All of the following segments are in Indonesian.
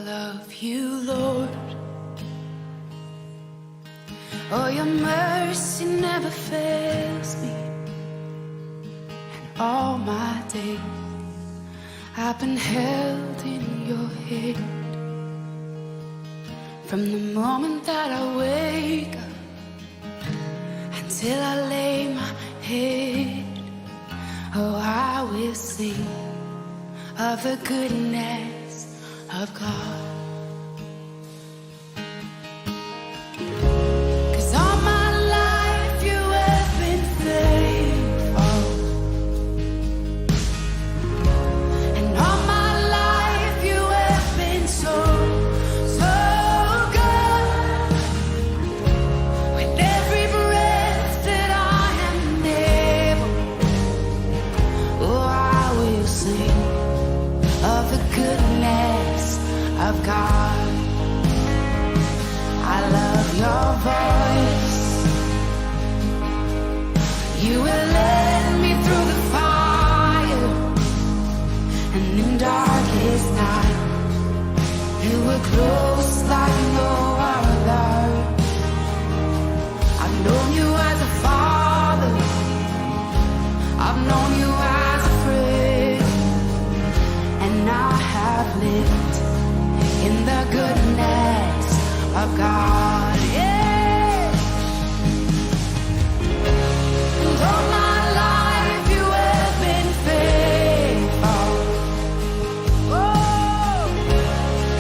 love you, Lord. Oh, your mercy never fails me. And all my days I've been held in your hand. From the moment that I wake up until I lay my head, oh, I will sing of the goodness of God. 'Cause all my life you have been faithful, and all my life you have been so, so good. With every breath that I am able, oh, I will sing of the goodness of God. I love your voice. You will lead me through the fire, and in darkest night you were close like no other. I've known you as a father, I've known you as a friend, and I have lived in the goodness of God. Yeah. And all my life you have been faithful. Oh,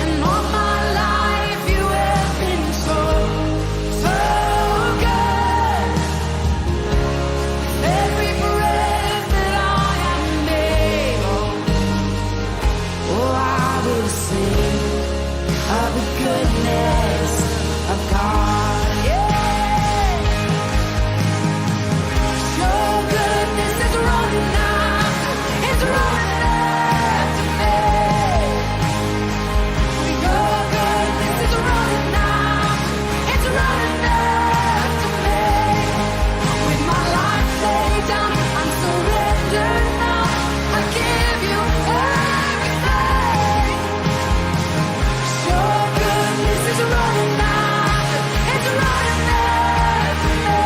and all my life you have been so, so good. With every breath that I am able, oh, I will sing of the goodness of God. Yeah. Your goodness is running after, it's running after me. Your goodness is running after, it's running after me. With my life laid down, I'm surrendered now. I give you everything. Your goodness is running after, it's running after me.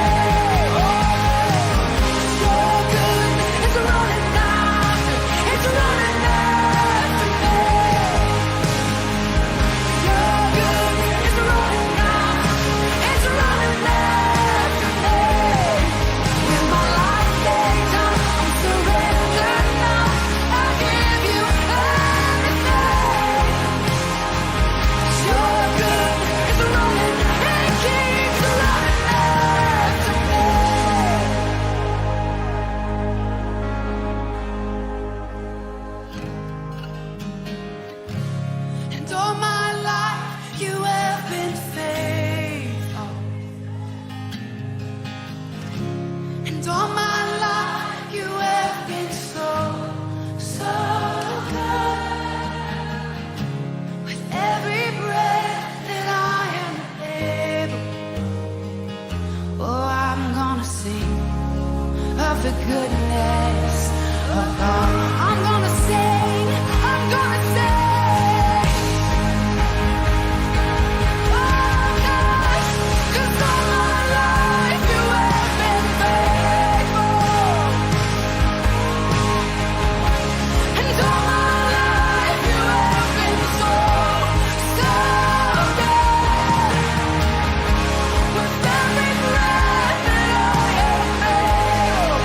Your goodness is running after, it's running after me. Your goodness is running after, it's running after me. With my life laid down, I'm surrendered now. I give you everything. Your goodness is running, it keeps running after me. And all my life you have been faithful, and all my life you have been so, so good. With every breath that I am able, oh, I'm gonna sing of the goodness of God. I'm gonna sing, I'm gonna sing. Oh gosh, 'cause all my life you have been faithful, and all my life you have been so, so good. With every breath that I am able,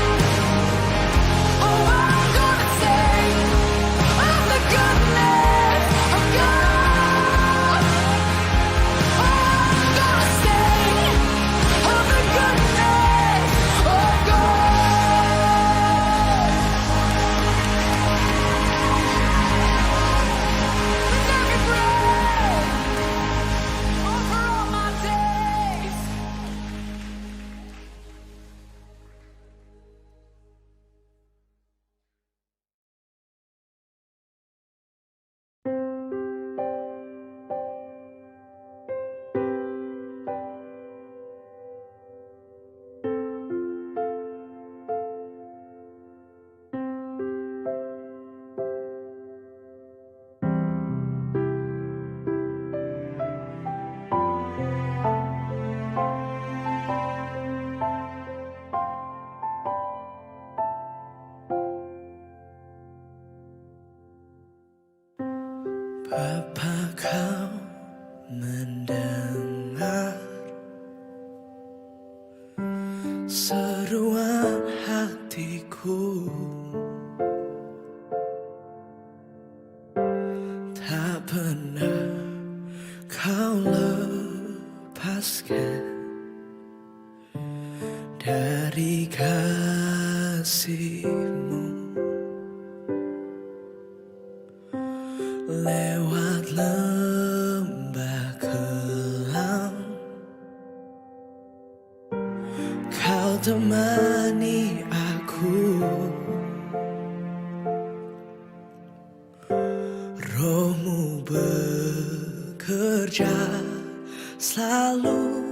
oh, I'm gonna seruan hatiku tak pernah kau lepaskan dari kasihmu. Lewat lembah kelam kau temani aku, rohmu bekerja selalu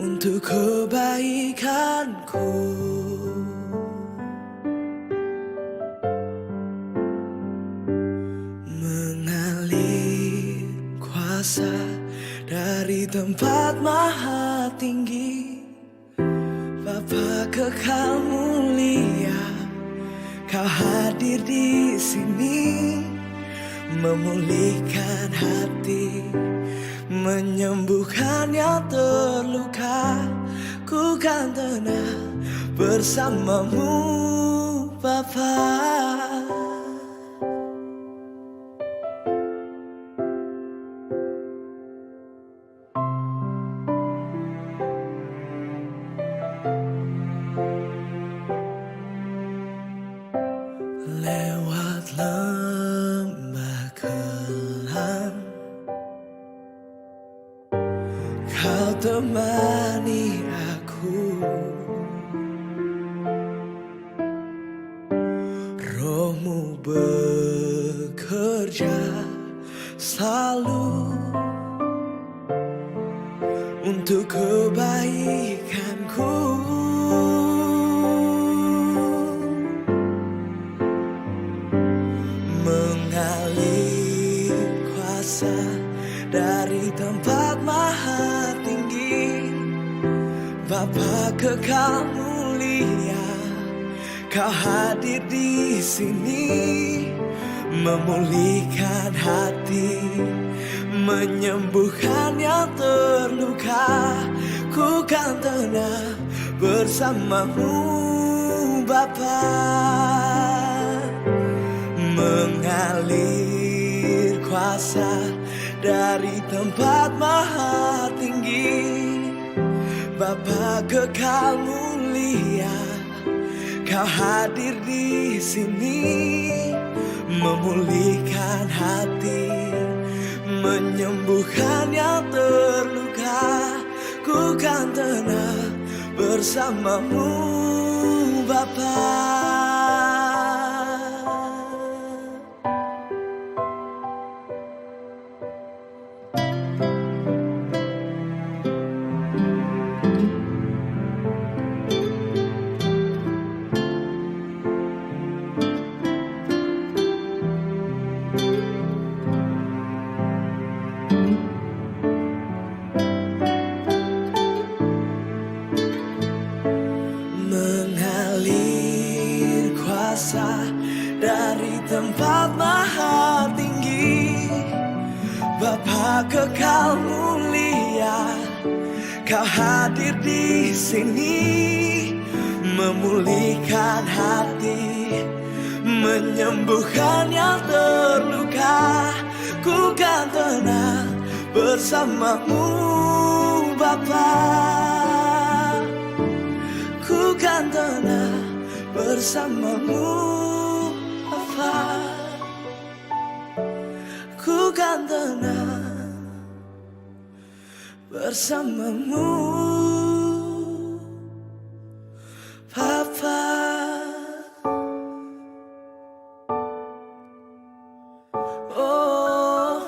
untuk kebaikanku. Mengalir kuasa dari tempat maha tinggi, Bapa kekal mulia, kau hadir di sini, memulihkan hati, menyembuhkan yang terluka. Ku kan tenang bersamamu, Bapa. Lewat lembah kelam kau temani aku, rohmu bekerja selalu untuk kebaikanku. Mengalir kuasa dari tempat maha tinggi, Bapa kekal mulia, kau hadir di sini, memulihkan hati, menyembuhkan yang terluka. Ku kan tenang bersamamu, Bapa. Mengalir kuasa dari tempat maha tinggi, Bapa kekal mulia, kau hadir di sini, memulihkan hati, menyembuhkan yang terluka. Ku kan tenang bersamamu, Bapa. Mengalir kuasa dari tempat maha tinggi, Bapa kekal mulia, kau hadir di sini, memulihkan hati, menyembuhkan yang terluka. Ku kan tenang bersamamu, Bapa. Ku kan tenang bersamamu, Bapa. Ku kan tenang bersamamu, Papa. Oh,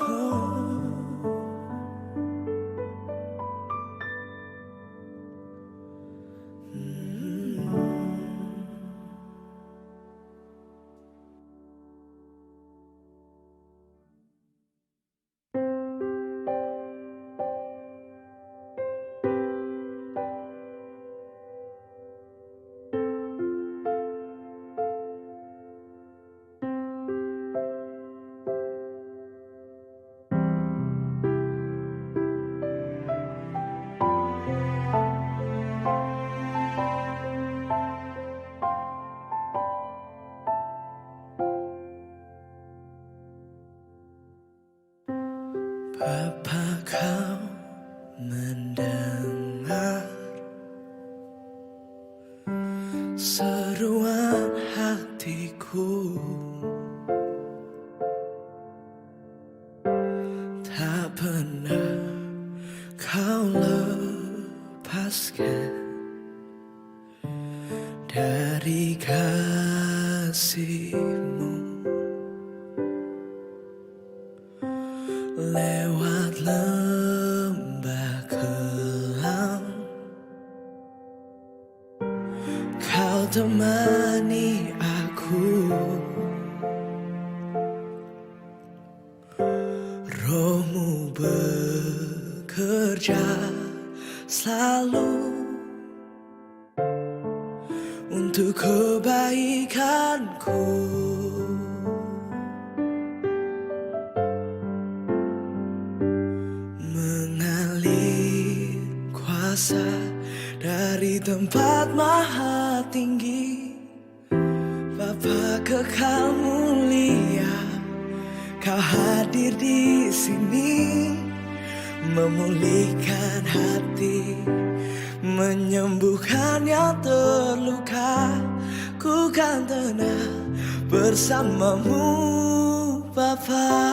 mendengar seruan hatiku. Tak pernah kau lepaskan dari kasihmu. Lewat lembah kelam kau temani aku. Rohmu bekerja selalu untuk kebaikanku. Mengalir kuasa dari tempat maha tinggi, Bapa kekal mulia, kau hadir di sini, memulihkan hati, menyembuhkan yang terluka. Ku kan tenang bersamamu, Bapa.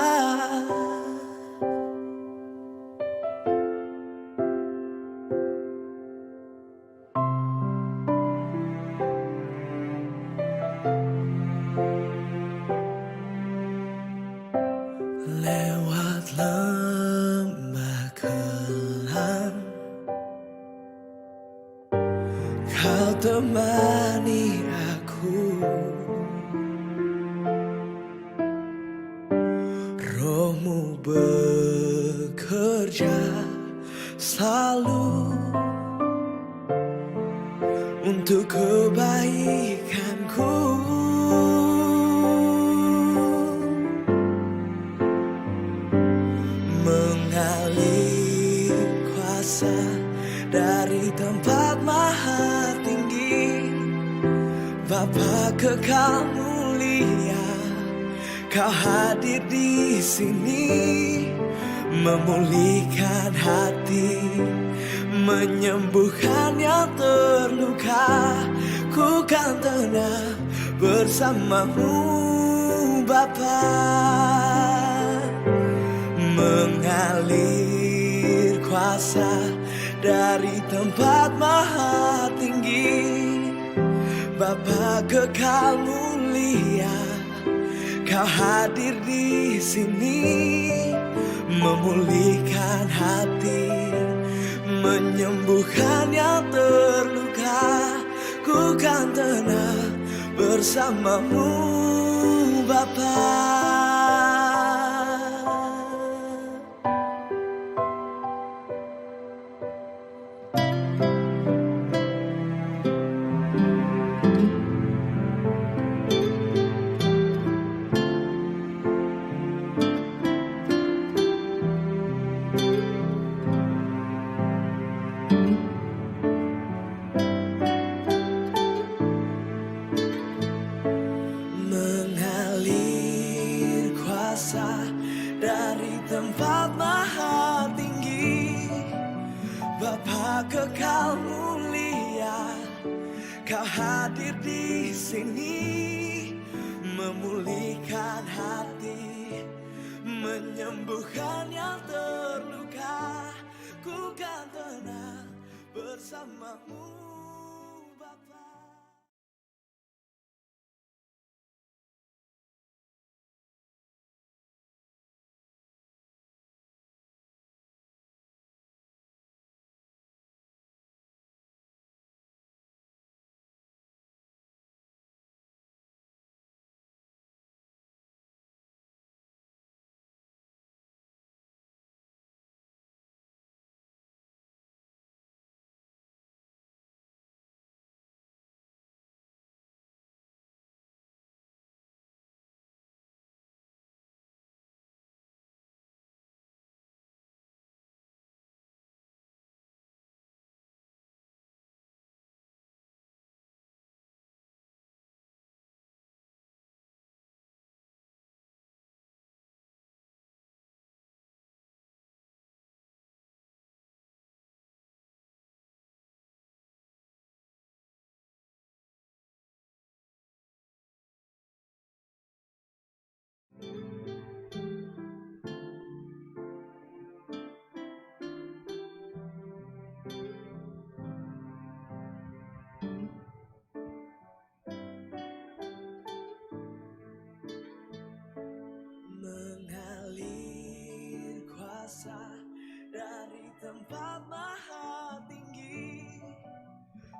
Lewat lembah kelam kau temani aku. Rohmu bekerja selalu untuk kebaikanku. Mengalir kuasa dari tempat maha tinggi, Bapa kekal mulia, kau hadir di sini, memulihkan hati, menyembuhkan yang terluka. Ku kan tenang bersamamu, Bapa. Mengalir kuasa dari tempat maha tinggi, Bapa kekal mulia, kau hadir di sini, memulihkan hati, menyembuhkan yang terluka. Ku kan tenang bersamamu, Bapa. Mengalir kuasa dari tempat maha tinggi, Bapa kekal mulia, kau hadir di sini, memulihkan hati, menyembuhkan yang terluka. Ku kan tenang bersamamu. tempat maha tinggi,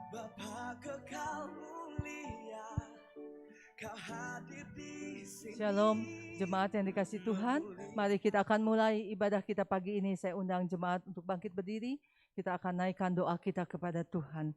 Bapa kekal mulia, Kau hadir di sini. Shalom, jemaat yang dikasih Tuhan. Mari kita akan mulai ibadah kita pagi ini. Saya undang jemaat untuk bangkit berdiri. Kita akan naikkan doa kita kepada Tuhan.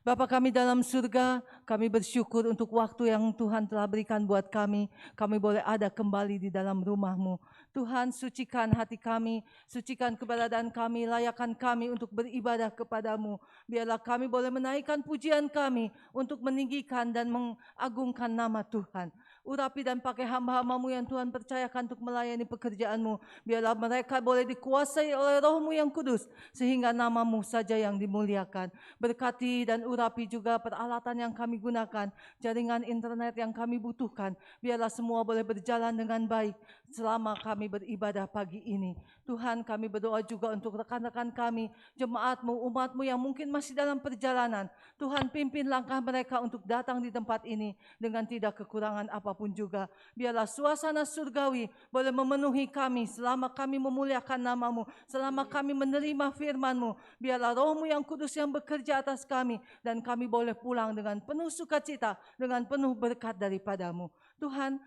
Bapa kami dalam surga, kami bersyukur untuk waktu yang Tuhan telah berikan buat kami. Kami boleh ada kembali di dalam rumah-Mu. Tuhan, sucikan hati kami, sucikan keberadaan kami, layakkan kami untuk beribadah kepada-Mu. Biarlah kami boleh menaikkan pujian kami untuk meninggikan dan mengagungkan nama Tuhan. Urapi dan pakai hamba-hamba-Mu yang Tuhan percayakan untuk melayani pekerjaan-Mu. Biarlah mereka boleh dikuasai oleh Roh-Mu yang kudus, sehingga nama-Mu saja yang dimuliakan. Berkati dan urapi juga peralatan yang kami gunakan, jaringan internet yang kami butuhkan. Biarlah semua boleh berjalan dengan baik selama kami beribadah pagi ini. Tuhan, kami berdoa juga untuk rekan-rekan kami, jemaat-Mu, umat-Mu yang mungkin masih dalam perjalanan. Tuhan, pimpin langkah mereka untuk datang di tempat ini dengan tidak kekurangan apapun juga. Biarlah suasana surgawi boleh memenuhi kami selama kami memuliakan nama-Mu, selama kami menerima firman-Mu. Biarlah Roh-Mu yang kudus yang bekerja atas kami, dan kami boleh pulang dengan penuh sukacita, dengan penuh berkat daripada-Mu. Tuhan,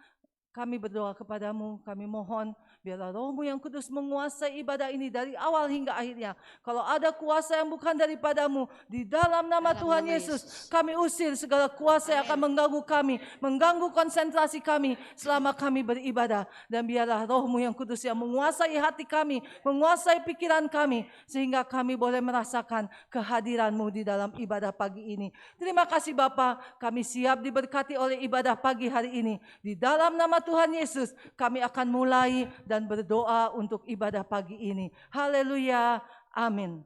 kami berdoa kepada-Mu, kami mohon biarlah Roh-Mu yang kudus menguasai ibadah ini dari awal hingga akhirnya. Kalau ada kuasa yang bukan daripada-Mu, di dalam nama Tuhan Yesus, kami usir segala kuasa yang akan mengganggu kami, mengganggu konsentrasi kami selama kami beribadah. Dan biarlah Roh-Mu yang kudus yang menguasai hati kami, menguasai pikiran kami, sehingga kami boleh merasakan kehadiran-Mu di dalam ibadah pagi ini. Terima kasih Bapa, kami siap diberkati oleh ibadah pagi hari ini. Di dalam nama Tuhan Yesus, kami akan mulai dan berdoa untuk ibadah pagi ini. Haleluya, amin.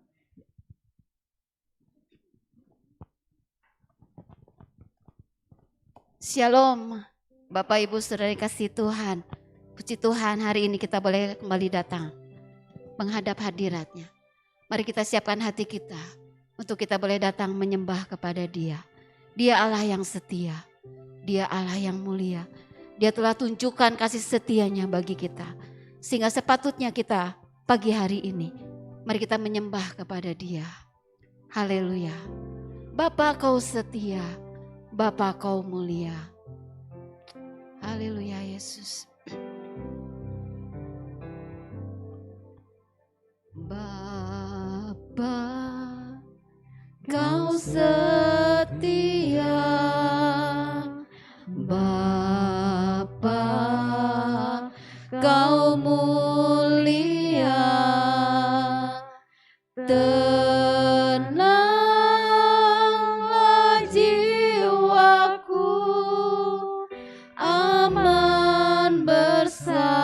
Shalom, Bapak Ibu Saudara kasih Tuhan. Puji Tuhan, hari ini kita boleh kembali datang menghadap hadirat-Nya. Mari kita siapkan hati kita untuk kita boleh datang menyembah kepada Dia. Dia Allah yang setia, Dia Allah yang mulia. Dia telah tunjukkan kasih setia-Nya bagi kita. Sehingga sepatutnya kita pagi hari ini, mari kita menyembah kepada Dia. Haleluya. Bapa Kau setia, Bapa Kau mulia. Haleluya Yesus. Bapa Kau setia, Bapa Kau mulia, tenanglah jiwaku, aman bersamamu.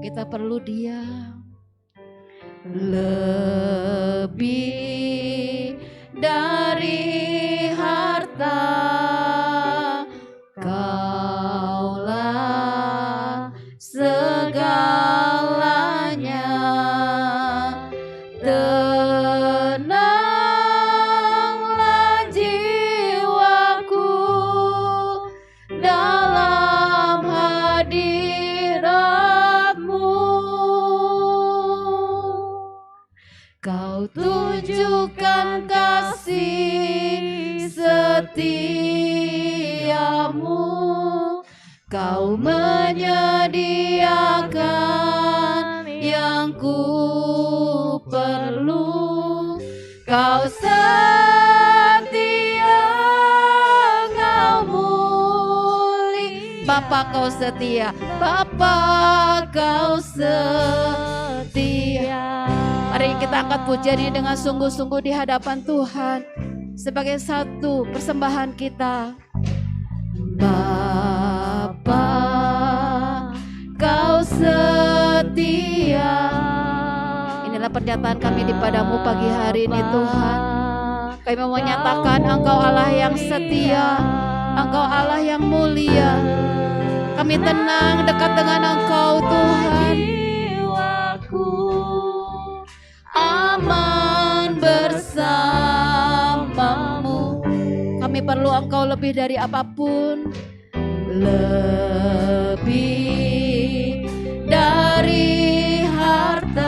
Kita perlu Dia lebih dari harta. Kaulah segalanya, tenanglah jiwaku dalam hadirat-Mu. Kau tunjukkan kasih setiamu, Kau menyediakan yang ku perlu. Kau setia, Kau mulia. Bapa Kau setia, Bapa Kau setia. Mari kita angkat pujian ini dengan sungguh-sungguh di hadapan Tuhan sebagai satu persembahan kita. Bapa Kau setia. Inilah pernyataan kami di-Padamu pagi hari ini Tuhan. Kami mau menyatakan Engkau Allah yang setia, Engkau Allah yang mulia. Kami tenang dekat dengan Engkau Tuhan. Aman bersamamu. Kami perlu Engkau lebih dari apapun, lebih dari harta.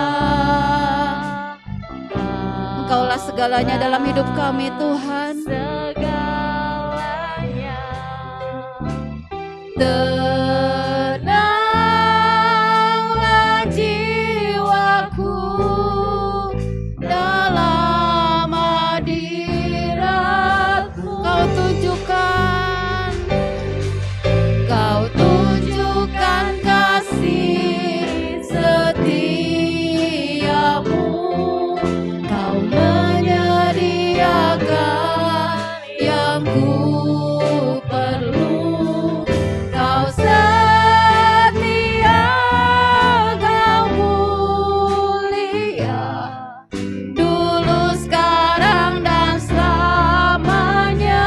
segalanya dalam hidup kami Tuhan. Segalanya. Tenanglah jiwaku dalam hadirat-Mu. Kau tunjukkan kasih setiamu. Kau menyediakan yang ku perlu. Kau setia, Kau mulia, dulu, sekarang, dan selamanya.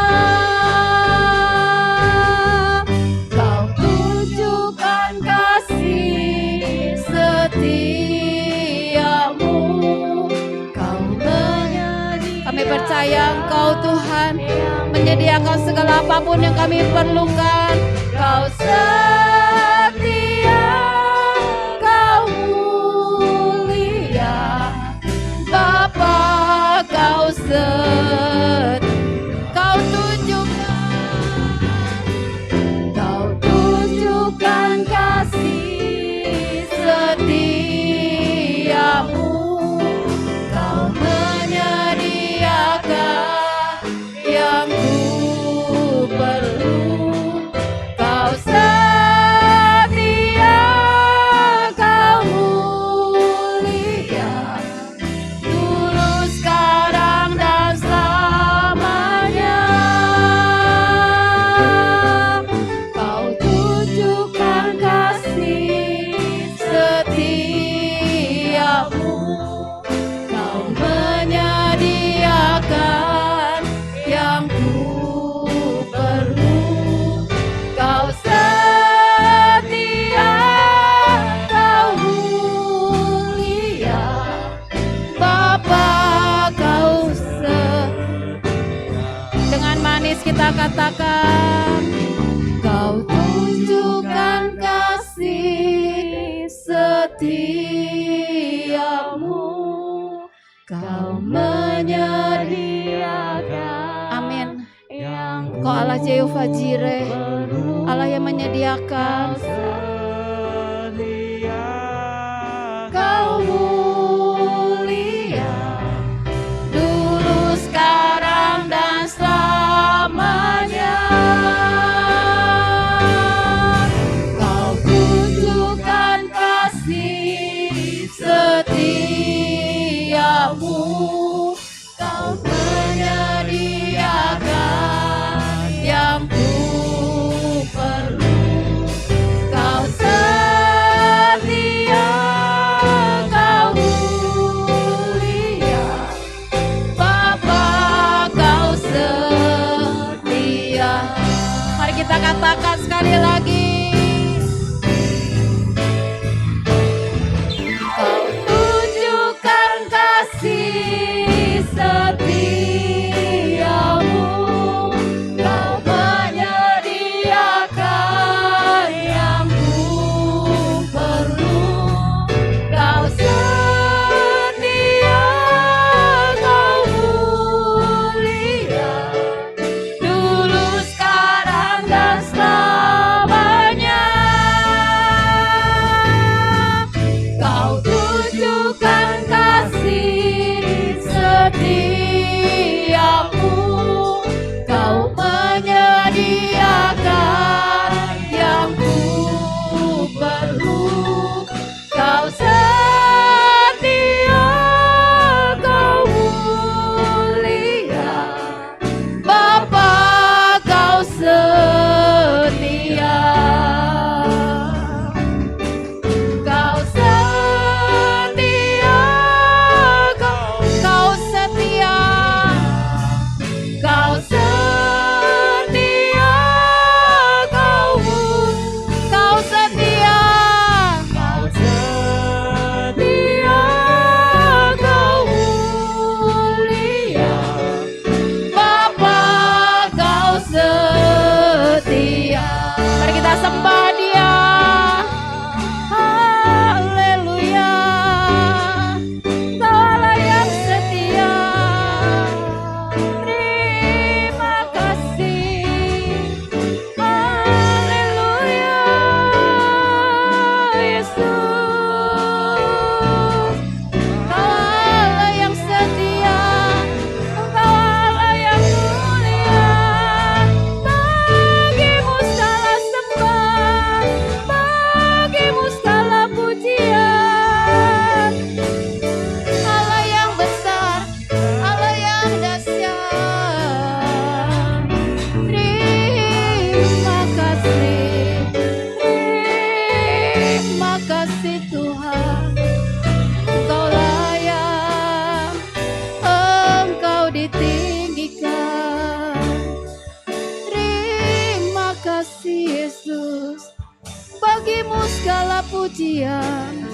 Kau tunjukkan kasih setiamu. Kami percaya Engkau Tuhan menyediakan segala apapun yang kami perlukan. Kau setia, Kau mulia, Bapa, Kau tunjukkan kasih setiamu. Kau menyediakan yang ku perlu. Kau setia, Kau mulia, dulu, sekarang, dan selamanya. Kau tunjukkan kasih setiamu. Kau menyediakan yang ku perlu. Kau setia, Kau mulia, Bapa, Kau Dengan manis kita katakan, Kau tunjukkan kasih setiamu. Kau menyediakan. Amin. Kau Allah Jehovah Jireh, Allah yang menyediakan. Kau mulia, dulu, sekarang, dan selamanya. Kau tunjukkan kasih setiamu. Kau menyediakan yang ku perlu. Kau setia, Kau mulia, Bapa, Kau setia. Mari kita katakan sekali lagi. Kau tunjukkan kasih setiamu. Kau menyediakan yang ku perlu. Kau setia, Kau mulia, dulu, sekarang, dan selamanya. Kau tunjukkan kasih setiamu. Kau menyediakan yang ku perlu. Kau setia, Kau mulia, Bapa, Kau setia. Kau setia, pujian,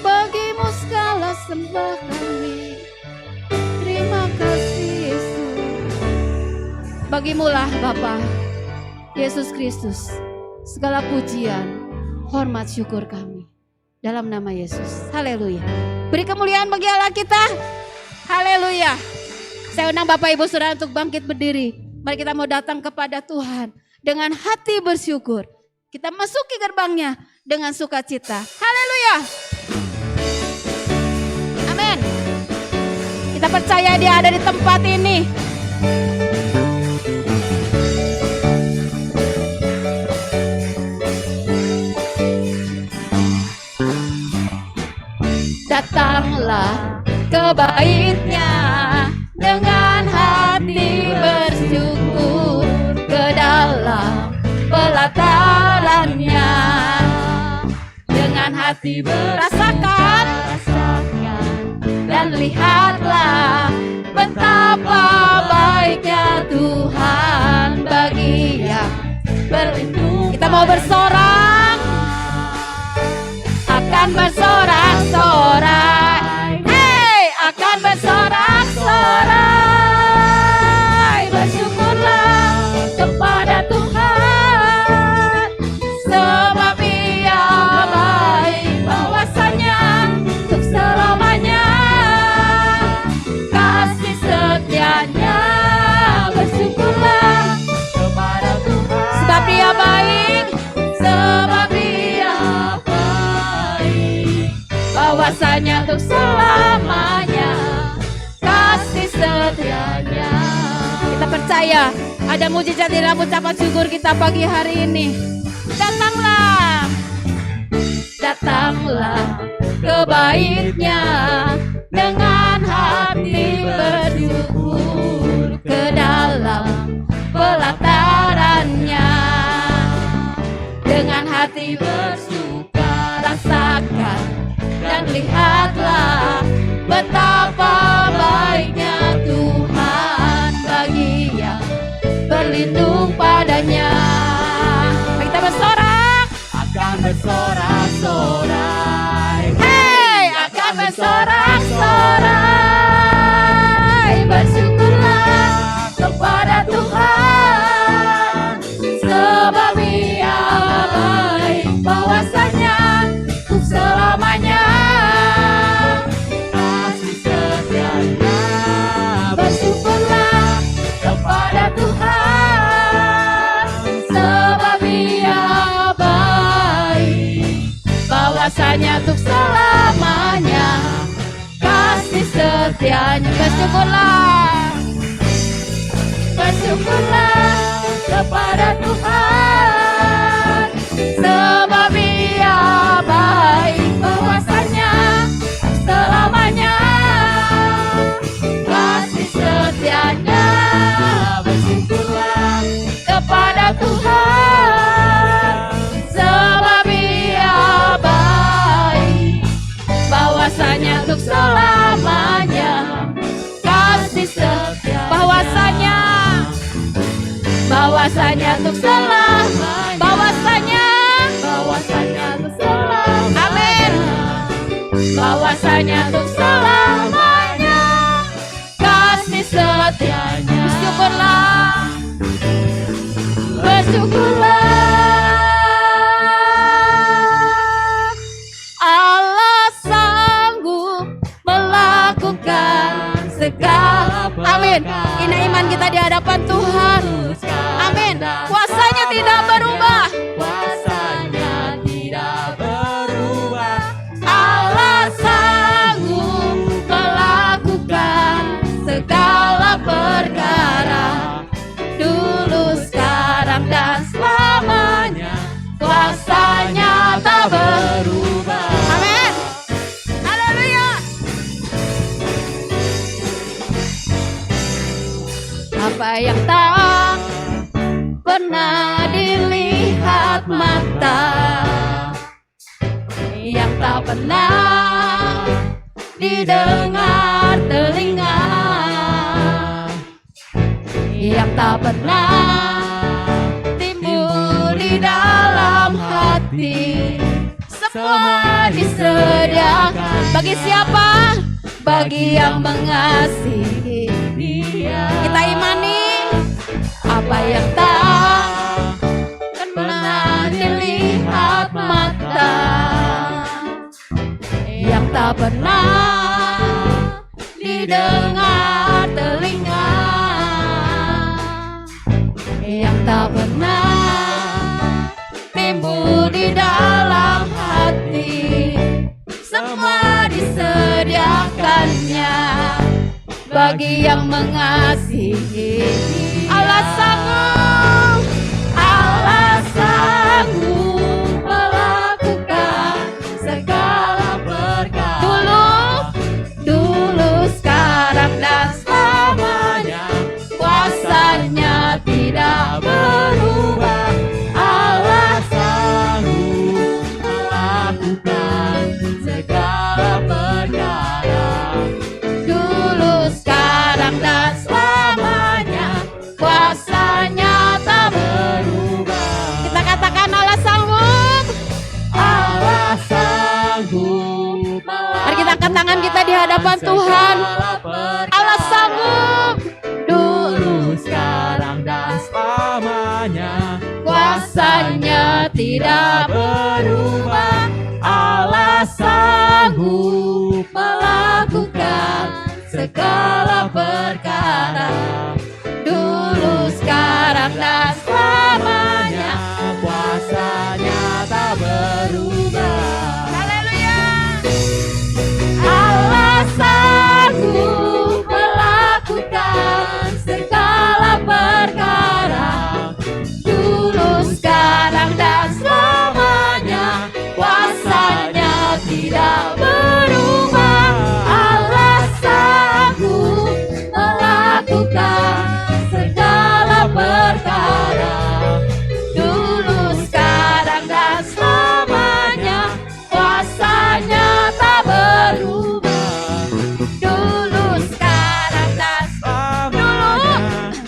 bagimu segala sembah kami. Terima kasih Yesus. Bagimulah Bapa Yesus Kristus segala pujian, hormat, syukur kami. Dalam nama Yesus. Haleluya. Beri kemuliaan bagi Allah kita. Haleluya. Saya undang Bapak Ibu Saudara untuk bangkit berdiri. Mari kita mau datang kepada Tuhan dengan hati bersyukur. Kita masuki gerbangnya dengan sukacita. Haleluya. Amin. Kita percaya Dia ada di tempat ini. Datanglah ke bait-Nya dengan hati bersyukur, ke dalam pelataran-Nya dengan hati merasakan dan lihatlah betapa baiknya Tuhan bagi yang berlindung. Kita mau bersorak, akan bersorak-sorai, hey, akan bersorak-sorai. Bersyukurlah kepada Tuhan, sebab Ia baik, bahwasanya untuk selamanya kasih setia-Nya. Bersyukurlah kepada Tuhan, sebab Dia baik, sebab Dia bahwasanya untuk selamanya kasih setia-Nya. Kita percaya ada mujizat di dalam ucapan syukur kita pagi hari ini. Datanglah, datanglah ke bait-Nya dengan hati bersyukur, ke dalam pelataran-Nya dengan hati bersuka. Rasakan dan lihatlah betapa baiknya Tuhan bagi yang berlindung padanya. Kita bersorak, akan bersorak-sorai, hey, akan bersorak-sorai. Bersyukurlah kepada Tuhan, sebab Ia baik, bahwasanya untuk selamanya kasih setia-Nya. Bersyukurlah kepada Tuhan, sebab Ia baik, bahwasanya untuk selamanya kasih setia-Nya. Bersyukurlah, bersyukurlah kepada Tuhan, sebab Ia baik, bahwasanya selamanya kasih setia-Nya. Bersyukurlah kepada Tuhan, sebab Ia baik, bahwasanya untuk selamanya kasih setia. Bahwasanya untuk selamanya, bahwasanya untuk selamanya. Amin. Bahwasanya untuk selamanya kasih setia-Nya. Bersyukurlah, bersyukurlah. Allah sanggup melakukan segala. Amin. Ini iman kita di hadapan Tuhan. Amin. Kuasanya tidak berubah. Kuasanya tidak berubah. Allah sanggup melakukan segala perkara, dulu, sekarang, dan selamanya. Kuasanya tak berubah. Amin. Haleluya. Apa yang tak pernah dilihat mata, yang tak pernah didengar telinga, yang tak pernah timbul di dalam hati, semua disediakan. Bagi siapa? Bagi yang mengasihi Dia. Kita imani apa yang tak pernah dilihat mata, yang tak pernah didengar telinga, yang tak pernah timbul di dalam hati, semua disediakannya bagi yang mengasihi. Allah sanggup, Allah sanggup melakukan segala perkara. Dulu, sekarang dan selamanya, kuasanya tidak berubah. Allah sanggup melakukan segala perkara. Dulu, sekarang dan selamanya, kuasanya tak berubah. Kita katakan Allah sanggup. Allah sanggup. Mari kita angkat tangan kita di hadapan Tuhan. Allah sanggup. Dulu, sekarang dan selamanya, kuasanya tidak berubah. Allah sanggup melakukan segala perkara. Dulu, sekarang dan selamanya, kuasanya tak berubah. Haleluya. Allah sanggup melakukan segala perkara. Dulu, sekarang dan selamanya, kuasanya tidak berubah. Allah sanggup melakukan segala perkara. Dulu, sekarang dan selamanya, kuasanya tak berubah. Dulu, sekarang dan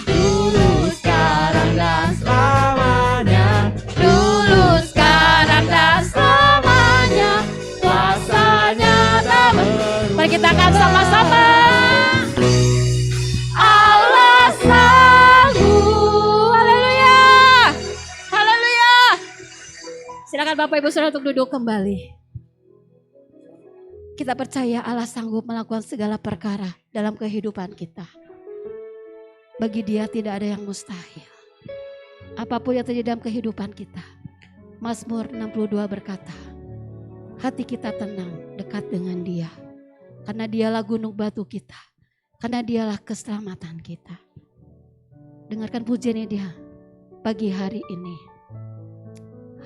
dulu, sekarang dan selamanya, dulu, sekarang dan selamanya, kuasanya tak berubah. Mari kita akan sama-sama. Allah sanggup. Haleluya. Haleluya. Silakan Bapak Ibu Saudara untuk duduk kembali. Kita percaya Allah sanggup melakukan segala perkara dalam kehidupan kita. Bagi Dia tidak ada yang mustahil. Apapun yang terjadi dalam kehidupan kita. Mazmur 62 berkata, hati kita tenang dekat dengan Dia. Karena Dialah gunung batu kita. Karena Dialah keselamatan kita. Dengarkan pujiannya Dia pagi hari ini.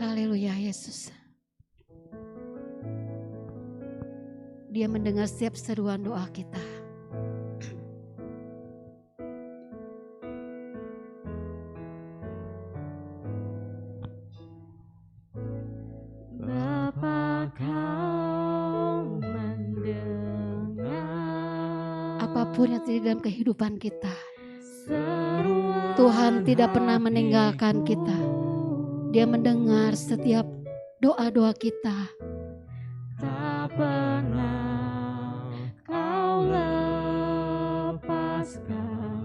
Haleluya Yesus. Dia mendengar setiap seruan doa kita. Bapa, Kau mendengar apapun yang terjadi dalam kehidupan kita. Tuhan tidak pernah meninggalkan kita. Dia mendengar setiap doa-doa kita. Tak pernah Kau lepaskan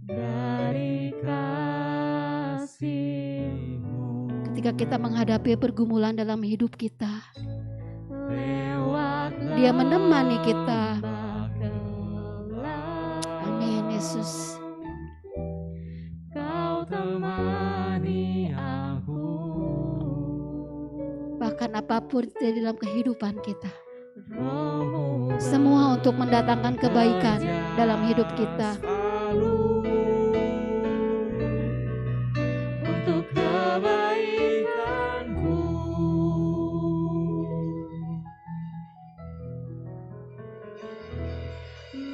dari kasih-Mu. Ketika kita menghadapi pergumulan dalam hidup kita, Dia menemani kita. Amin Yesus. Kau temani aku. Bahkan apapun terjadi dalam kehidupan kita, semua untuk mendatangkan kebaikan dalam hidup kita. Untuk kebaikanku.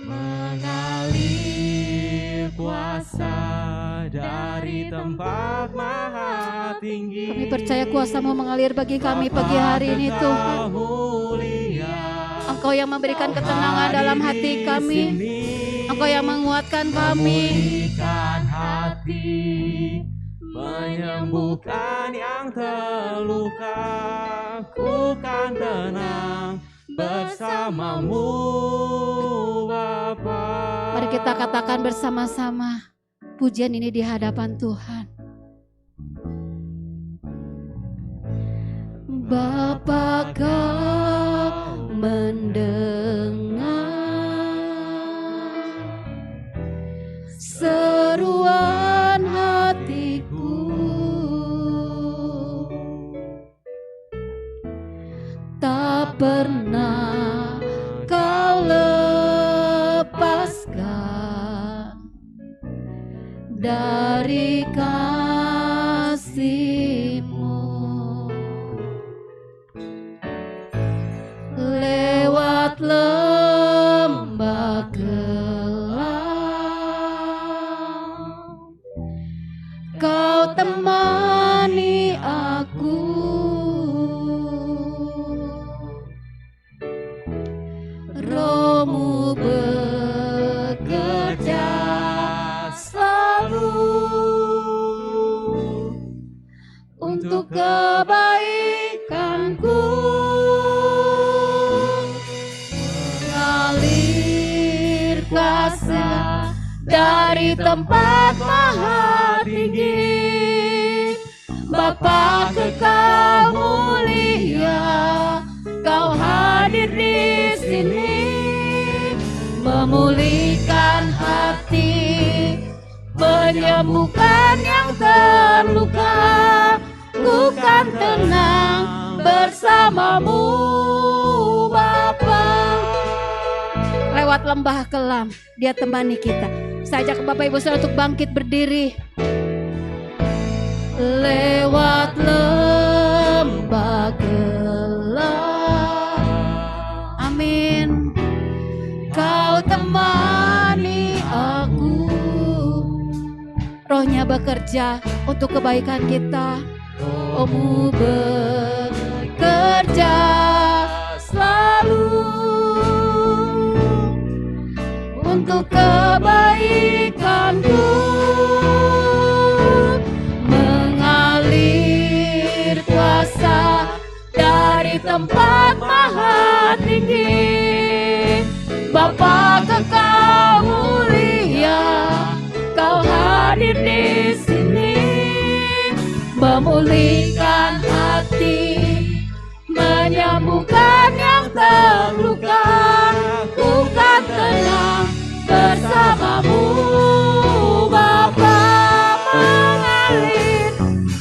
Mengalir kuasa dari tempat maha tinggi. Kami percaya kuasa-Mu mengalir bagi kami pagi hari ini Tuhan. Engkau yang memberikan ketenangan dalam hati kami. Engkau yang menguatkan kami. menyembuhkan yang terluka. Ku kan tenang bersamamu Bapa. Mari kita katakan bersama-sama pujian ini di hadapan Tuhan. Bapa, Kau mendengar seruan hatiku, tak pernah Kau lepaskan dari kasih-Mu. Lewat lembah gelap, Kau temani aku. Roh-Mu bekerja selalu untuk kebaikanku. Mengalir kuasa dari tempat maha tinggi. Bapa kekal mulia, Kau hadir di sini, memulihkan hati, menyembuhkan yang terluka. Ku kan tenang bersamamu Bapa. Lewat lembah kelam, Dia temani kita. Saya ajak Bapak Ibu Saudara untuk bangkit berdiri. Lewat lembah gelap, amin, Kau temani aku. Roh-Nya bekerja untuk kebaikan kita. Roh-Mu bekerja selalu untuk kebaikanku. Mengalir kuasa dari tempat maha tinggi. Bapa kekal mulia, Kau hadir di sini, memulihkan hati, menyembuhkan yang terluka. Ku kan tenang bersamamu Bapa.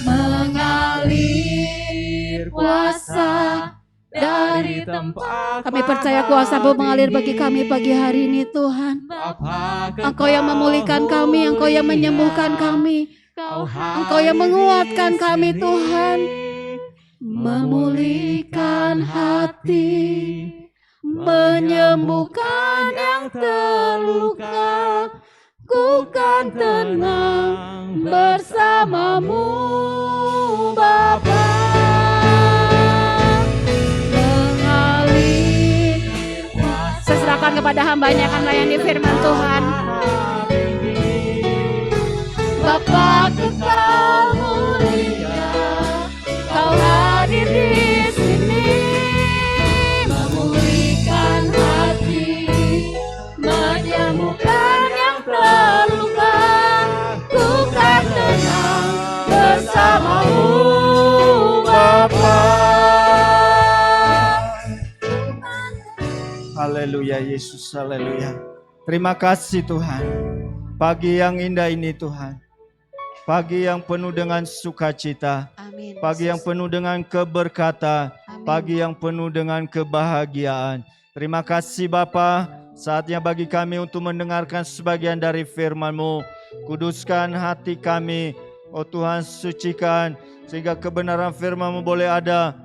Mengalir kuasa dari tempat. Kami percaya kuasa-Mu mengalir bagi kami pagi hari ini Tuhan. Engkau yang memulihkan kami, Engkau yang menyembuhkan kami, Engkau yang menguatkan kami Tuhan. Memulihkan hati, menyembuhkan yang terluka. Ku kan tenang bersamamu Bapa. Mengalir, saya serahkan kepada hamba-Nya akan melayani firman Tuhan. Bapa kekal mulia, Kau hadir di sini, memulihkan hati, menyembuhkan yang terluka. Ku kan tenang bersamamu Bapa. Haleluya Yesus, haleluya. Terima kasih Tuhan. Pagi yang indah ini Tuhan. Pagi yang penuh dengan sukacita. Amin. Pagi yang penuh dengan keberkatan. Amin. Pagi yang penuh dengan kebahagiaan. Terima kasih Bapa. Saatnya bagi kami untuk mendengarkan sebagian dari firman-Mu. Kuduskan hati kami. Oh Tuhan, sucikan sehingga kebenaran firman-Mu boleh ada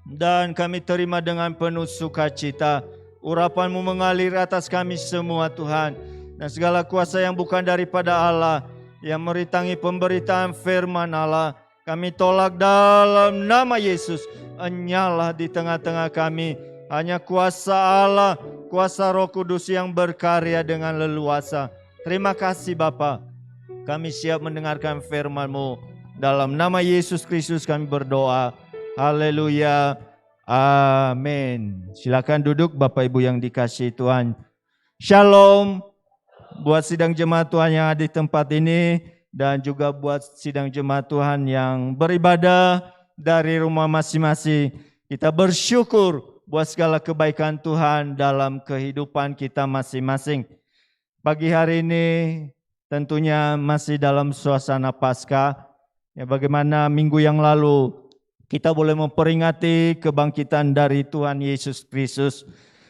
dan kami terima dengan penuh sukacita. Urapan-Mu mengalir atas kami semua Tuhan. Dan segala kuasa yang bukan daripada Allah, yang meritangi pemberitaan firman Allah, kami tolak dalam nama Yesus. Enyalah di tengah-tengah kami. Hanya kuasa Allah, kuasa Roh Kudus yang berkarya dengan leluasa. Terima kasih Bapa. Kami siap mendengarkan firman-Mu. Dalam nama Yesus Kristus kami berdoa. Haleluya. Amin. Silakan duduk Bapak Ibu yang dikasihi Tuhan. Shalom buat sidang jemaat Tuhan yang ada di tempat ini dan juga buat sidang jemaat Tuhan yang beribadah dari rumah masing-masing. Kita bersyukur buat segala kebaikan Tuhan dalam kehidupan kita masing-masing. Pagi hari ini tentunya masih dalam suasana Paskah. Ya, bagaimana minggu yang lalu kita boleh memperingati kebangkitan dari Tuhan Yesus Kristus.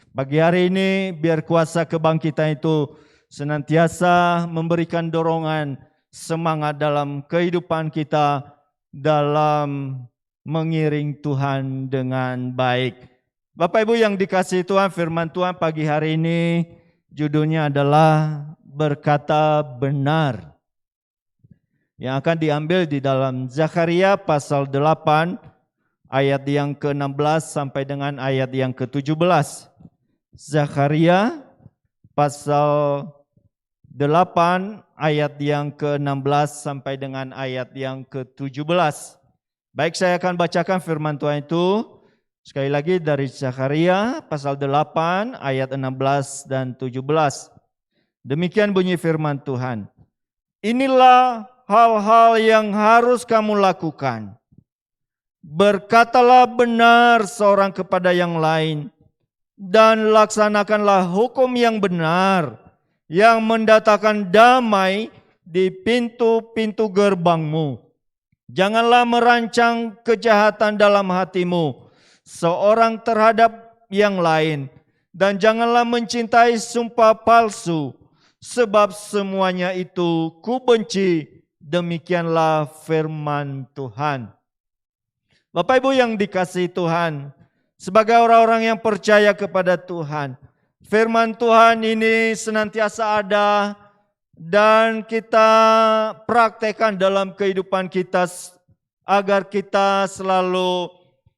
Pagi hari ini biar kuasa kebangkitan itu senantiasa memberikan dorongan, semangat dalam kehidupan kita dalam mengiring Tuhan dengan baik. Bapak Ibu yang dikasihi Tuhan, firman Tuhan pagi hari ini judulnya adalah berkata benar. Yang akan diambil di dalam Zakaria pasal 8 ayat yang ke-16 sampai dengan ayat yang ke-17. Zakaria pasal 8 ayat yang ke-16 sampai dengan ayat yang ke-17. Baik, saya akan bacakan firman Tuhan itu sekali lagi dari Zakaria pasal 8 ayat 16 dan 17. Demikian bunyi firman Tuhan. Inilah hal-hal yang harus kamu lakukan. Berkatalah benar seorang kepada yang lain, dan laksanakanlah hukum yang benar, yang mendatangkan damai di pintu-pintu gerbangmu. Janganlah merancang kejahatan dalam hatimu, seorang terhadap yang lain, dan janganlah mencintai sumpah palsu, sebab semuanya itu kubenci. Demikianlah firman Tuhan. Bapak Ibu yang dikasihi Tuhan, sebagai orang-orang yang percaya kepada Tuhan, firman Tuhan ini senantiasa ada dan kita praktekkan dalam kehidupan kita agar kita selalu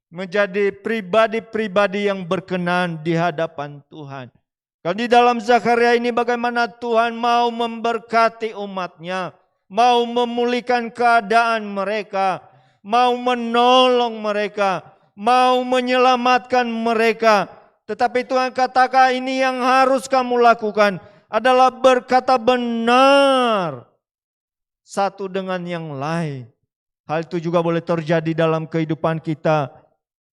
menjadi pribadi-pribadi yang berkenan di hadapan Tuhan. Kalau di dalam Zakaria ini bagaimana Tuhan mau memberkati umatnya, mau memulihkan keadaan mereka, mau menolong mereka, mau menyelamatkan mereka. Tetapi Tuhan katakan ini yang harus kamu lakukan adalah berkata benar satu dengan yang lain. Hal itu juga boleh terjadi dalam kehidupan kita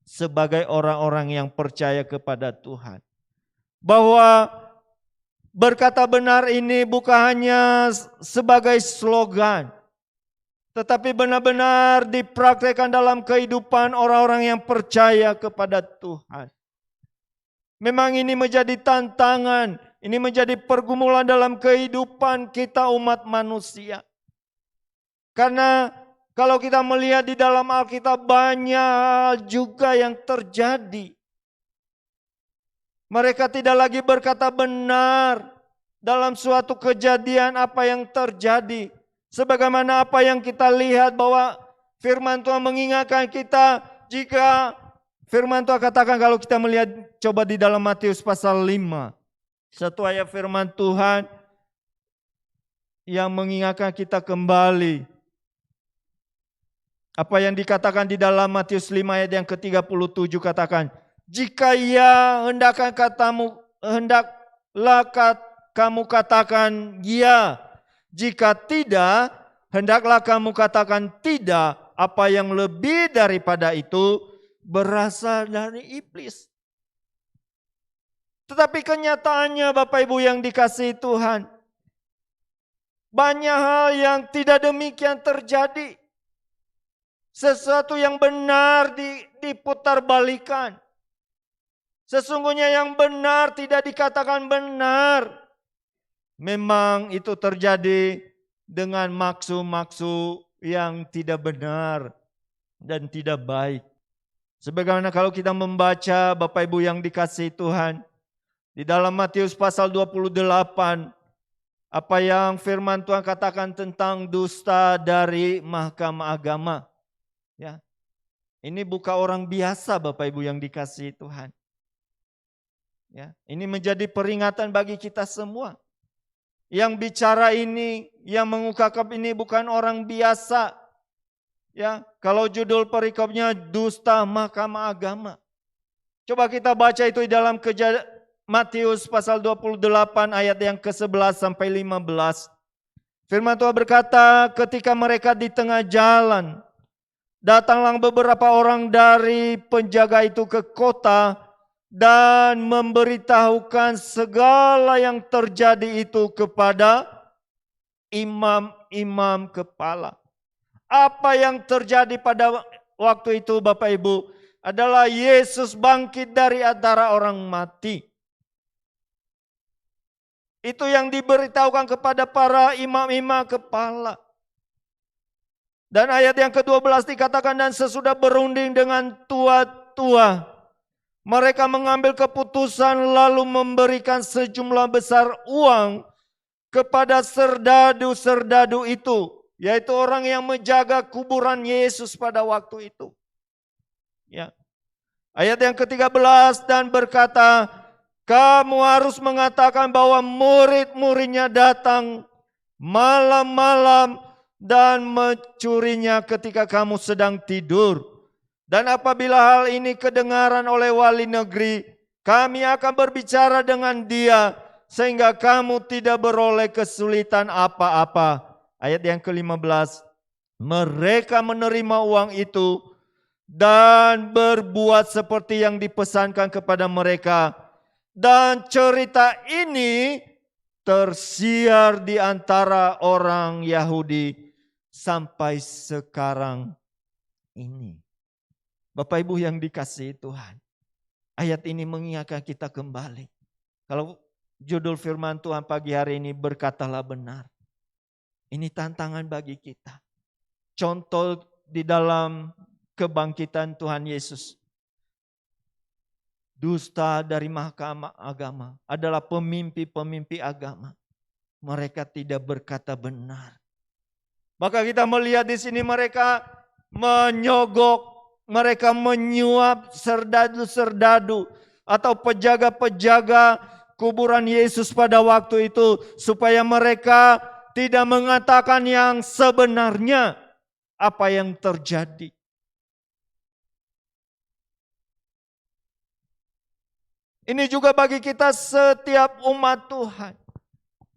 sebagai orang-orang yang percaya kepada Tuhan. Bahwa berkata benar ini bukan hanya sebagai slogan, tetapi benar-benar dipraktikkan dalam kehidupan orang-orang yang percaya kepada Tuhan. Memang ini menjadi tantangan, ini menjadi pergumulan dalam kehidupan kita umat manusia. Karena kalau kita melihat di dalam Alkitab banyak hal juga yang terjadi. Mereka tidak lagi berkata benar dalam suatu kejadian apa yang terjadi. Sebagaimana apa yang kita lihat bahwa firman Tuhan mengingatkan kita jika firman Tuhan katakan kalau kita melihat coba di dalam Matius pasal 5. Satu ayat firman Tuhan yang mengingatkan kita kembali. Apa yang dikatakan di dalam Matius 5 ayat yang ke-37 katakan. Jika ya hendaklah kamu katakan ya. Jika tidak, hendaklah kamu katakan tidak. Apa yang lebih daripada itu berasal dari iblis. Tetapi kenyataannya Bapak Ibu yang dikasihi Tuhan, banyak hal yang tidak demikian terjadi. Sesuatu yang benar diputarbalikan. Sesungguhnya yang benar tidak dikatakan benar. Memang itu terjadi dengan maksud-maksud yang tidak benar dan tidak baik. Sebagaimana kalau kita membaca Bapak Ibu yang dikasihi Tuhan, di dalam Matius pasal 28, apa yang firman Tuhan katakan tentang dusta dari mahkamah agama. Ya, ini bukan orang biasa Bapak Ibu yang dikasihi Tuhan. Ya, ini menjadi peringatan bagi kita semua. Yang bicara ini, yang mengungkapkan ini bukan orang biasa. Ya, kalau judul perikopnya dusta mahkamah agama. Coba kita baca itu di dalam Matius pasal 28 ayat yang ke-11 sampai 15. Firman Tuhan berkata, ketika mereka di tengah jalan, datanglah beberapa orang dari penjaga itu ke kota dan memberitahukan segala yang terjadi itu kepada imam-imam kepala. Apa yang terjadi pada waktu itu Bapak Ibu adalah Yesus bangkit dari antara orang mati. Itu yang diberitahukan kepada para imam-imam kepala. Dan ayat yang ke-12 dikatakan, dan sesudah berunding dengan tua-tua, mereka mengambil keputusan lalu memberikan sejumlah besar uang kepada serdadu-serdadu itu, yaitu orang yang menjaga kuburan Yesus pada waktu itu. Ya. Ayat yang ke-13, dan berkata, kamu harus mengatakan bahwa murid-muridnya datang malam-malam dan mencurinya ketika kamu sedang tidur. Dan apabila hal ini kedengaran oleh wali negeri, kami akan berbicara dengan dia sehingga kamu tidak beroleh kesulitan apa-apa. Ayat yang ke-15, mereka menerima uang itu dan berbuat seperti yang dipesankan kepada mereka. Dan cerita ini tersiar di antara orang Yahudi sampai sekarang ini. Bapak Ibu yang dikasihi Tuhan, ayat ini mengingatkan kita kembali. Kalau judul firman Tuhan pagi hari ini, berkatalah benar. Ini tantangan bagi kita. Contoh di dalam kebangkitan Tuhan Yesus. Dusta dari mahkamah agama adalah pemimpi-pemimpi agama. Mereka tidak berkata benar. Maka kita melihat di sini mereka menyogok, mereka menyuap serdadu-serdadu atau pejaga-pejaga kuburan Yesus pada waktu itu supaya mereka tidak mengatakan yang sebenarnya apa yang terjadi. Ini juga bagi kita setiap umat Tuhan.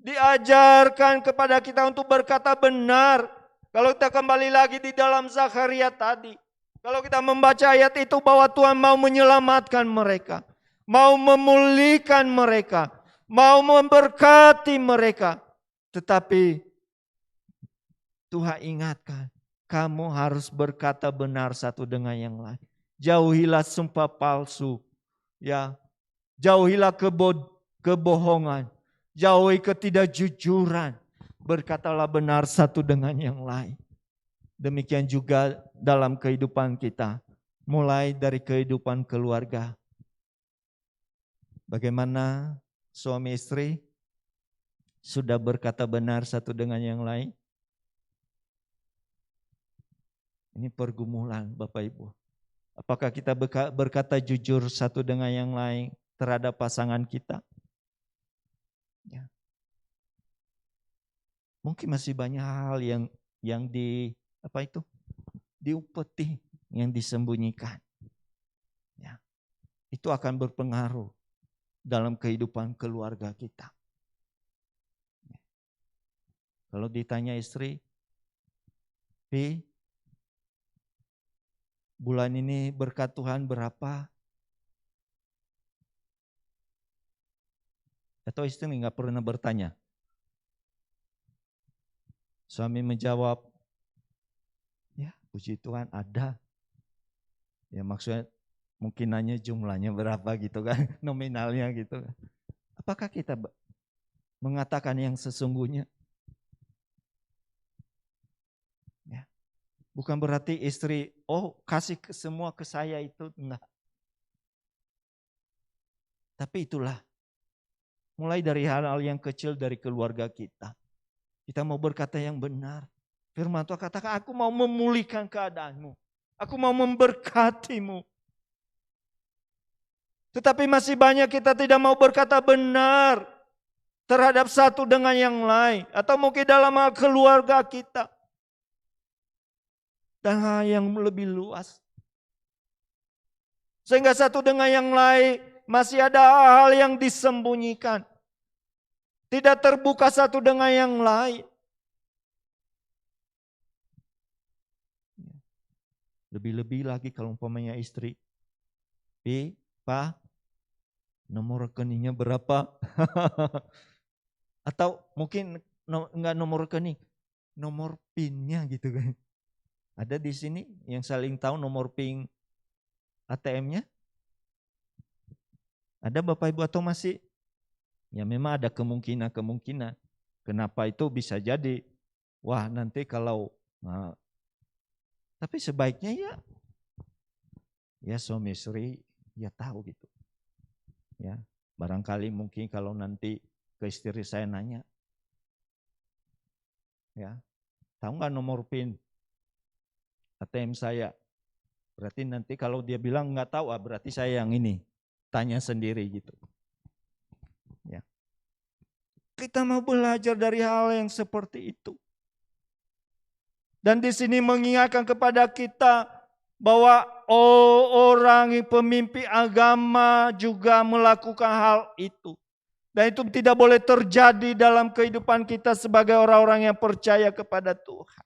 Diajarkan kepada kita untuk berkata benar. Kalau kita kembali lagi di dalam Zakharia tadi. Kalau kita membaca ayat itu bahwa Tuhan mau menyelamatkan mereka. Mau memulihkan mereka. Mau memberkati mereka. Tetapi Tuhan ingatkan. Kamu harus berkata benar satu dengan yang lain. Jauhilah sumpah palsu. Ya. Jauhilah kebohongan. Jauhi ketidakjujuran. Berkatalah benar satu dengan yang lain. Demikian juga dalam kehidupan kita. Mulai dari kehidupan keluarga. Bagaimana suami istri sudah berkata benar satu dengan yang lain? Ini pergumulan Bapak Ibu. Apakah kita berkata jujur satu dengan yang lain terhadap pasangan kita? Ya. Mungkin masih banyak hal yang diupeti, yang disembunyikan. Ya. Itu akan berpengaruh dalam kehidupan keluarga kita. Ya. Kalau ditanya istri, bulan ini berkat Tuhan berapa? Atau istri nggak pernah bertanya? Suami menjawab, ya puji Tuhan ada. Ya maksudnya mungkin nanya jumlahnya berapa gitu kan, nominalnya gitu. Apakah kita mengatakan yang sesungguhnya? Ya. Bukan berarti istri, kasih semua ke saya itu, enggak. Tapi itulah. Mulai dari hal-hal yang kecil dari keluarga kita. Kita mau berkata yang benar. Firman Tuhan katakan, aku mau memulihkan keadaanmu. Aku mau memberkatimu. Tetapi masih banyak kita tidak mau berkata benar terhadap satu dengan yang lain. Atau mungkin dalam hal keluarga kita. dan hal yang lebih luas. Sehingga satu dengan yang lain masih ada hal yang disembunyikan. Tidak terbuka satu dengan yang lain. Lebih-lebih lagi kalau umpamanya istri. Pak, nomor rekeningnya berapa? Atau mungkin enggak nomor rekening, nomor PIN-nya gitu kan. Ada di sini yang saling tahu nomor PIN ATM-nya? Ada Bapak Ibu atau masih? Ya memang ada kemungkinan. Kenapa itu bisa jadi? Wah nanti kalau, tapi sebaiknya ya suami istri ya tahu gitu. Ya barangkali mungkin kalau nanti ke istri saya nanya, ya tahu nggak nomor PIN ATM saya? Berarti nanti kalau dia bilang nggak tahu, berarti saya yang ini tanya sendiri gitu. Ya. Kita mau belajar dari hal yang seperti itu. Dan di sini mengingatkan kepada kita bahwa orang pemimpin agama juga melakukan hal itu. Dan itu tidak boleh terjadi dalam kehidupan kita sebagai orang-orang yang percaya kepada Tuhan.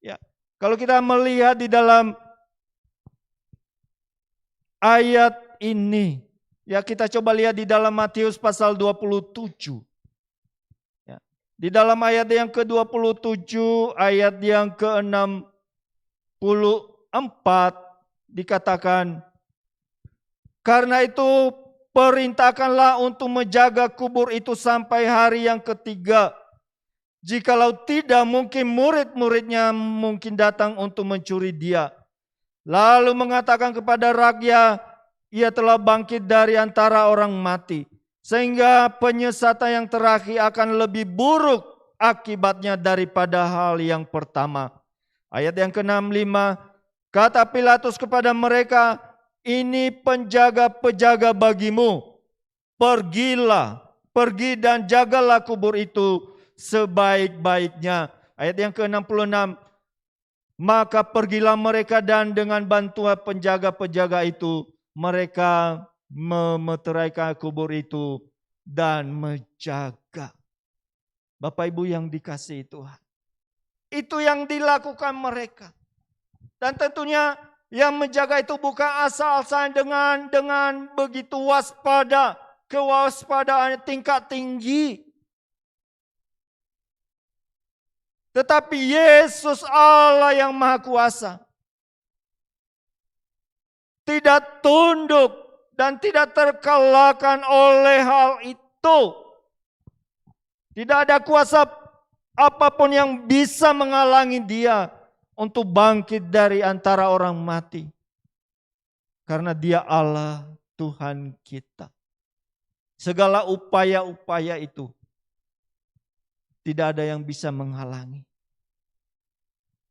Ya. Kalau kita melihat di dalam ayat ini, ya kita coba lihat di dalam Matius pasal 27. Ya. Di dalam ayat yang ke-27, ayat yang ke-64 dikatakan, karena itu perintahkanlah untuk menjaga kubur itu sampai hari yang ketiga. Jikalau tidak, mungkin murid-muridnya mungkin datang untuk mencuri dia. Lalu mengatakan kepada rakyat, ia telah bangkit dari antara orang mati. Sehingga penyesatan yang terakhir akan lebih buruk akibatnya daripada hal yang pertama. Ayat yang ke-65, kata Pilatus kepada mereka, ini penjaga-penjaga bagimu. Pergi dan jagalah kubur itu sebaik-baiknya. Ayat yang ke-66, maka pergilah mereka dan dengan bantuan penjaga-penjaga itu mereka memeteraikan kubur itu dan menjaga. Bapak Ibu yang dikasihi Tuhan, itu yang dilakukan mereka. Dan tentunya yang menjaga itu bukan asal-asalan dengan begitu waspada, kewaspadaan tingkat tinggi. Tetapi Yesus Allah yang Maha Kuasa tidak tunduk dan tidak terkalahkan oleh hal itu. Tidak ada kuasa apapun yang bisa menghalangi dia untuk bangkit dari antara orang mati. Karena dia Allah Tuhan kita. Segala upaya-upaya itu tidak ada yang bisa menghalangi.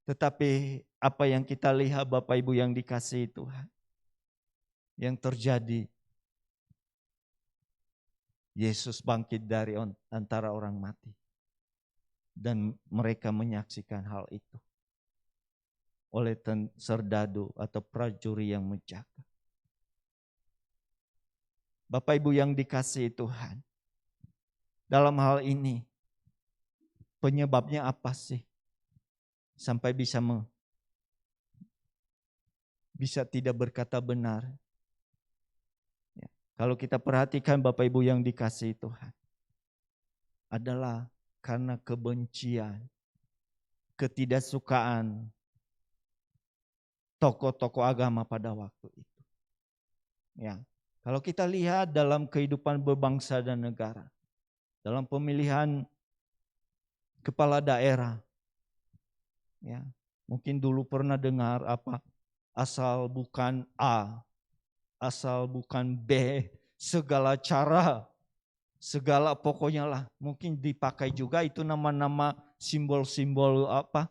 Tetapi apa yang kita lihat Bapak Ibu yang dikasihi Tuhan, yang terjadi, Yesus bangkit dari antara orang mati. Dan mereka menyaksikan hal itu oleh serdadu atau prajurit yang menjaga. Bapak Ibu yang dikasihi Tuhan, dalam hal ini penyebabnya apa sih? Sampai bisa tidak berkata benar. Ya. Kalau kita perhatikan Bapak Ibu yang dikasihi Tuhan, adalah karena kebencian, ketidaksukaan tokoh-tokoh agama pada waktu itu. Ya. Kalau kita lihat dalam kehidupan berbangsa dan negara, dalam pemilihan kepala daerah, ya, mungkin dulu pernah dengar apa asal bukan A, asal bukan B, segala cara, segala pokoknya lah. Mungkin dipakai juga itu nama-nama simbol-simbol apa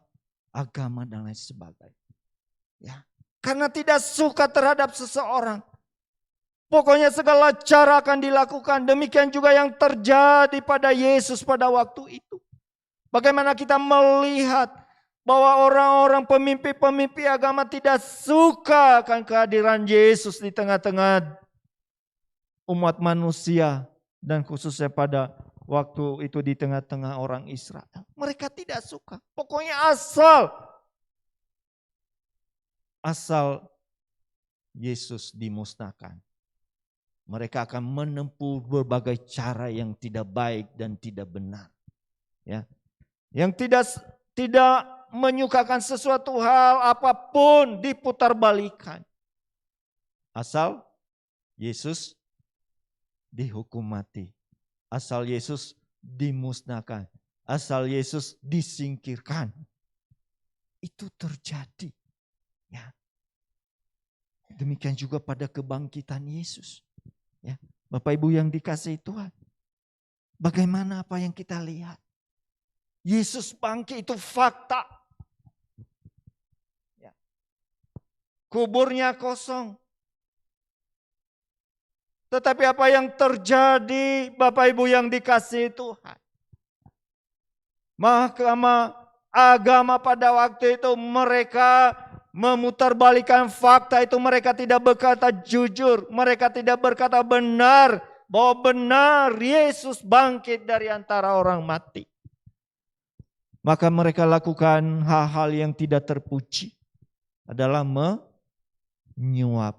agama dan lain sebagainya. Ya, karena tidak suka terhadap seseorang, pokoknya segala cara akan dilakukan. Demikian juga yang terjadi pada Yesus pada waktu itu. Bagaimana kita melihat bahwa orang-orang pemimpin-pemimpin agama tidak suka akan kehadiran Yesus di tengah-tengah umat manusia dan khususnya pada waktu itu di tengah-tengah orang Israel. Mereka tidak suka. Pokoknya asal Yesus dimusnahkan, mereka akan menempuh berbagai cara yang tidak baik dan tidak benar. Ya. Yang tidak menyukakan sesuatu hal apapun diputarbalikan. Asal Yesus dihukum mati. Asal Yesus dimusnahkan. Asal Yesus disingkirkan. Itu terjadi. Ya. Demikian juga pada kebangkitan Yesus. Ya. Bapak Ibu yang dikasihi Tuhan. Bagaimana apa yang kita lihat? Yesus bangkit itu fakta. Ya. Kuburnya kosong. Tetapi apa yang terjadi Bapak Ibu yang dikasihi Tuhan? Mahkamah agama pada waktu itu mereka memutarbalikan fakta itu, mereka tidak berkata jujur, mereka tidak berkata benar bahwa benar Yesus bangkit dari antara orang mati. Maka mereka lakukan hal-hal yang tidak terpuji adalah menyuap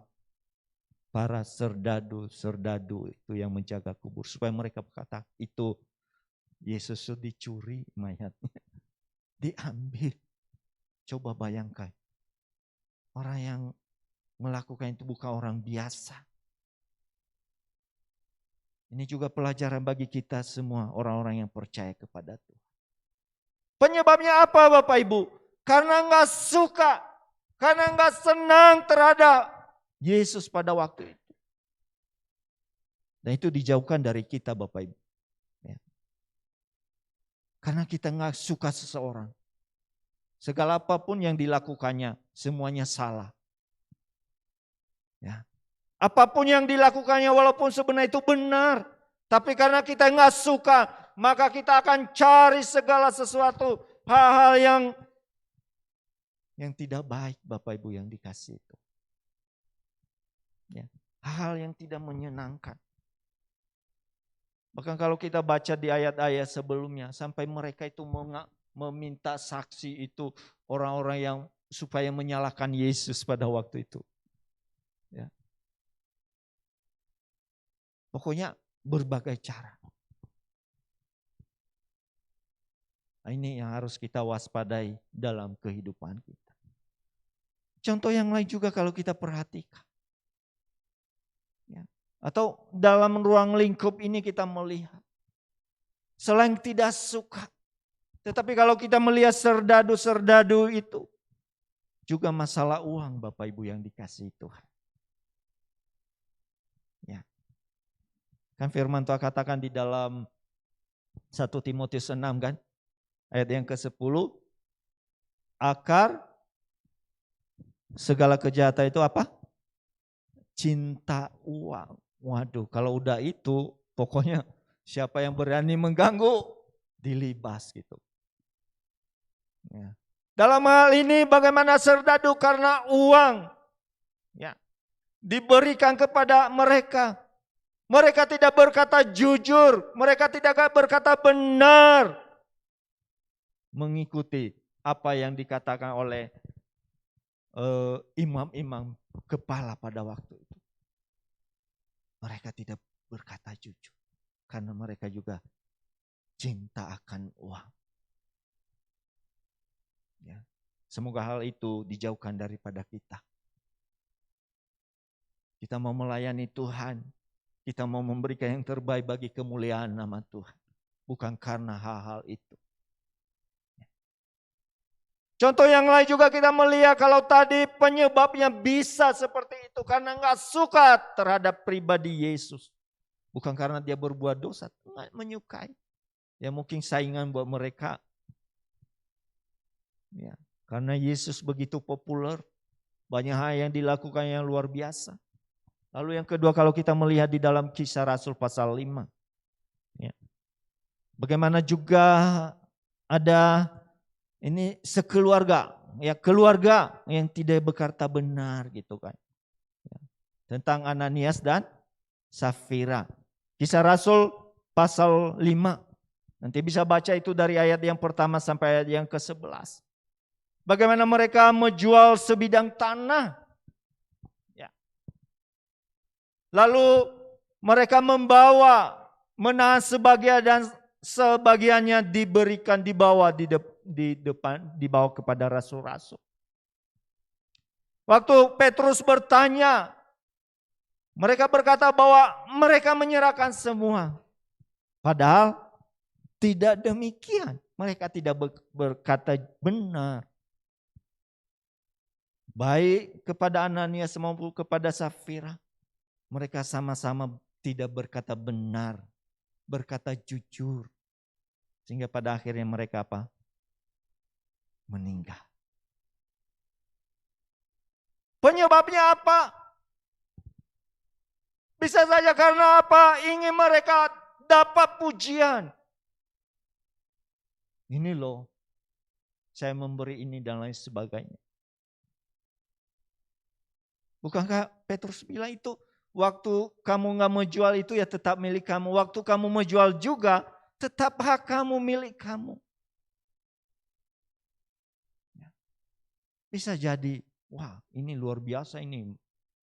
para serdadu itu yang menjaga kubur supaya mereka berkata itu Yesus itu dicuri mayatnya, diambil. Coba bayangkan. Orang yang melakukan itu bukan orang biasa. Ini juga pelajaran bagi kita semua orang-orang yang percaya kepada Tuhan. Penyebabnya apa Bapak Ibu? Karena enggak suka, karena enggak senang terhadap Yesus pada waktu itu. Dan itu dijauhkan dari kita Bapak Ibu. Ya. Karena kita enggak suka seseorang. Segala apapun yang dilakukannya, semuanya salah. Ya. Apapun yang dilakukannya walaupun sebenarnya itu benar. Tapi karena kita nggak suka, maka kita akan cari segala sesuatu. Hal-hal yang tidak baik Bapak Ibu yang dikasih itu. Ya. Hal yang tidak menyenangkan. Bahkan kalau kita baca di ayat-ayat sebelumnya, sampai mereka itu meminta saksi itu orang-orang yang supaya menyalahkan Yesus pada waktu itu. Ya. Pokoknya berbagai cara. Nah, ini yang harus kita waspadai dalam kehidupan kita. Contoh yang lain juga kalau kita perhatikan. Ya. Atau dalam ruang lingkup ini kita melihat. Selain tidak suka. Tetapi kalau kita melihat serdadu-serdadu itu. Juga masalah uang Bapak Ibu yang dikasihi Tuhan. Ya. Kan firman Tuhan katakan di dalam 1 Timotius 6 kan. Ayat yang ke-10. Akar segala kejahatan itu apa? Cinta uang. Waduh, kalau udah itu pokoknya siapa yang berani mengganggu dilibas gitu. Ya. Dalam hal ini bagaimana serdadu karena uang ya, diberikan kepada mereka. Mereka tidak berkata jujur, mereka tidak berkata benar. Mengikuti apa yang dikatakan oleh imam-imam kepala pada waktu itu. Mereka tidak berkata jujur. Karena mereka juga cinta akan uang. Ya. Semoga hal itu dijauhkan daripada kita. Kita mau melayani Tuhan. Kita mau memberikan yang terbaik bagi kemuliaan nama Tuhan. Bukan karena hal-hal itu. Contoh yang lain juga kita melihat kalau tadi penyebabnya bisa seperti itu. Karena enggak suka terhadap pribadi Yesus. Bukan karena dia berbuat dosa. Enggak menyukai. Ya mungkin saingan buat mereka. Ya, karena Yesus begitu populer. Banyak hal yang dilakukan yang luar biasa. Lalu yang kedua kalau kita melihat di dalam Kisah Rasul pasal 5. Ya. Bagaimana juga ada Ini sekeluarga, ya keluarga yang tidak berkata benar gitu kan. Ya. Tentang Ananias dan Safira. Kisah Rasul pasal 5. Nanti bisa baca itu dari ayat yang pertama sampai ayat yang ke-11. Bagaimana mereka menjual sebidang tanah. Ya. Lalu mereka menahan sebagian dan sebagiannya diberikan dibawa dibawa kepada rasul-rasul. Waktu Petrus bertanya, mereka berkata bahwa mereka menyerahkan semua. Padahal tidak demikian. Mereka tidak berkata benar. Baik kepada Ananias maupun kepada Safira. Mereka sama-sama tidak berkata benar. Berkata jujur. Sehingga pada akhirnya mereka apa? Meninggal. Penyebabnya apa? Bisa saja karena apa? Ingin mereka dapat pujian. Ini loh, saya memberi ini dan lain sebagainya. Bukankah Petrus bilang itu, waktu kamu gak mau jual itu ya tetap milik kamu. Waktu kamu mau jual juga, tetap hak kamu milik kamu. Bisa jadi, wah ini luar biasa ini.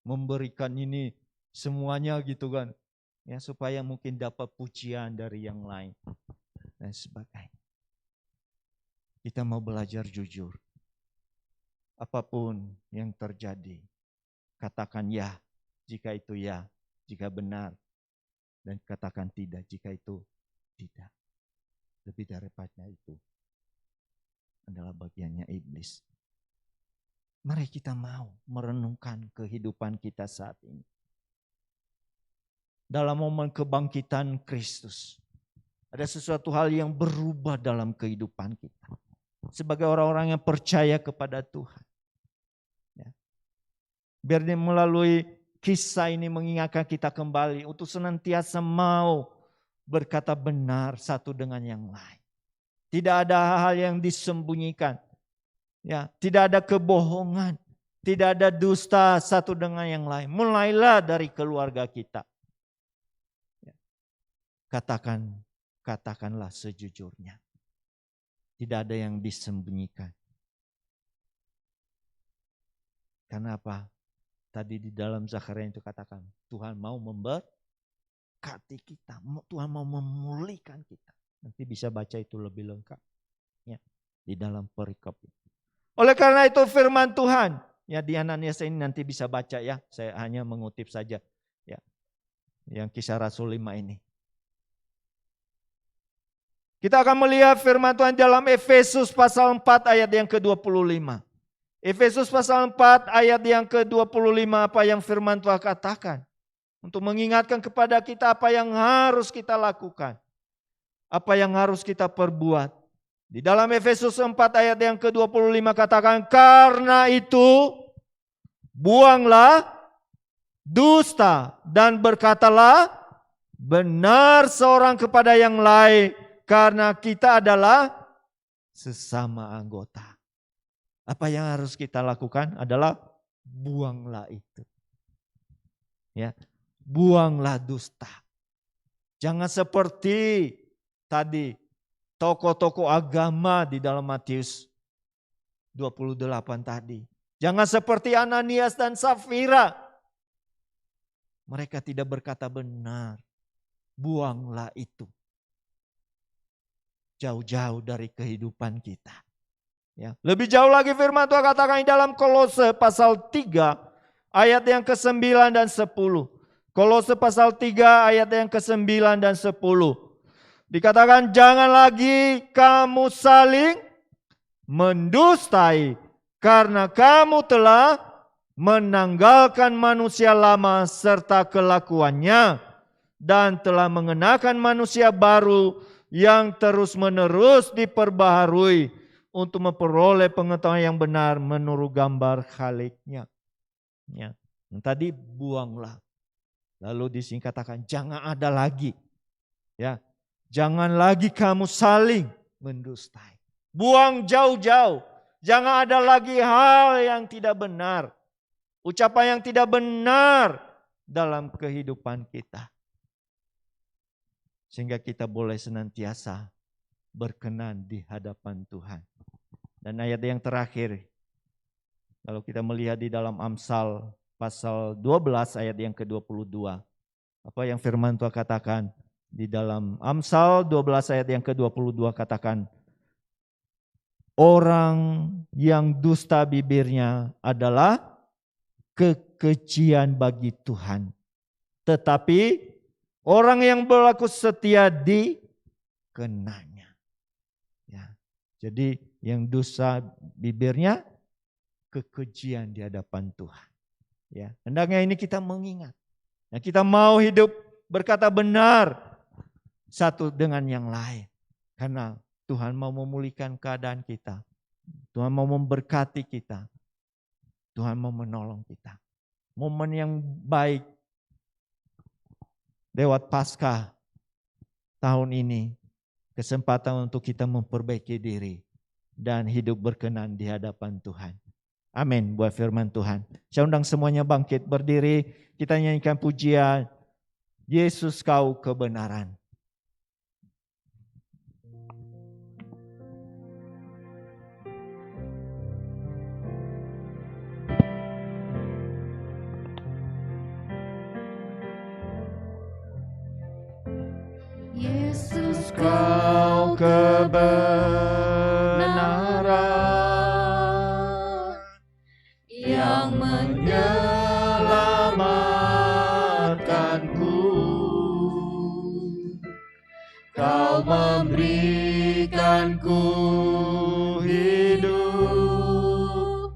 Memberikan ini semuanya gitu kan. Ya supaya mungkin dapat pujian dari yang lain. Dan sebagainya. Kita mau belajar jujur. Apapun yang terjadi. Katakan ya jika itu ya. Jika benar. Dan katakan tidak jika itu tidak. Lebih daripada itu adalah bagiannya iblis. Mari kita mau merenungkan kehidupan kita saat ini. Dalam momen kebangkitan Kristus. Ada sesuatu hal yang berubah dalam kehidupan kita. Sebagai orang-orang yang percaya kepada Tuhan. Ya. Biar melalui kisah ini mengingatkan kita kembali untuk senantiasa mau berkata benar satu dengan yang lain. Tidak ada hal-hal yang disembunyikan. Ya, tidak ada kebohongan. Tidak ada dusta satu dengan yang lain. Mulailah dari keluarga kita. Ya. Katakanlah sejujurnya. Tidak ada yang disembunyikan. Karena apa? Tadi di dalam Zakaria itu katakan, Tuhan mau memberkati kita. Tuhan mau memulihkan kita. Nanti bisa baca itu lebih lengkap. Ya, di dalam perikop itu. Oleh karena itu firman Tuhan. Ya di Ananias ini nanti bisa baca ya. Saya hanya mengutip saja. Ya, yang kisah Rasul 5 ini. Kita akan melihat firman Tuhan dalam Efesus pasal 4 ayat yang ke-25. Efesus pasal 4 ayat yang ke-25 apa yang firman Tuhan katakan. Untuk mengingatkan kepada kita apa yang harus kita lakukan. Apa yang harus kita perbuat. Di dalam Efesus 4 ayat yang ke-25 katakan, karena itu buanglah dusta dan berkatalah benar seorang kepada yang lain. Karena kita adalah sesama anggota. Apa yang harus kita lakukan adalah buanglah itu. Ya, buanglah dusta. Jangan seperti tadi tokoh-tokoh agama di dalam Matius 28 tadi. Jangan seperti Ananias dan Safira. Mereka tidak berkata benar. Buanglah itu. Jauh-jauh dari kehidupan kita. Ya. Lebih jauh lagi firman Tuhan katakan di dalam Kolose pasal 3 ayat yang ke-9 dan 10. Kolose pasal 3 ayat yang ke-9 dan 10. Dikatakan jangan lagi kamu saling mendustai karena kamu telah menanggalkan manusia lama serta kelakuannya dan telah mengenakan manusia baru yang terus-menerus diperbaharui untuk memperoleh pengetahuan yang benar menurut gambar Khaliknya. Ya. Tadi buanglah. Lalu di sini katakan jangan ada lagi. Ya. Jangan lagi kamu saling mendustai. Buang jauh-jauh. Jangan ada lagi hal yang tidak benar. Ucapan yang tidak benar dalam kehidupan kita. Sehingga kita boleh senantiasa berkenan di hadapan Tuhan. Dan ayat yang terakhir, kalau kita melihat di dalam Amsal pasal 12 ayat yang ke-22. Apa yang firman Tuhan katakan? Di dalam Amsal 12 ayat yang ke-22 katakan, orang yang dusta bibirnya adalah kekejian bagi Tuhan. Tetapi orang yang berlaku setia dikenanya. Ya. Jadi yang dusta bibirnya kekejian di hadapan Tuhan. Ya, hendaknya ini kita mengingat. Nah, kita mau hidup berkata benar satu dengan yang lain. Karena Tuhan mau memulihkan keadaan kita. Tuhan mau memberkati kita. Tuhan mau menolong kita. Momen yang baik lewat Paskah tahun ini. Kesempatan untuk kita memperbaiki diri. Dan hidup berkenan di hadapan Tuhan. Amin buat firman Tuhan. Saya undang semuanya bangkit berdiri. Kita nyanyikan pujian. Yesus kau kebenaran. Yesus Kau kebenaran yang menyelamatkanku. Kau memberikanku hidup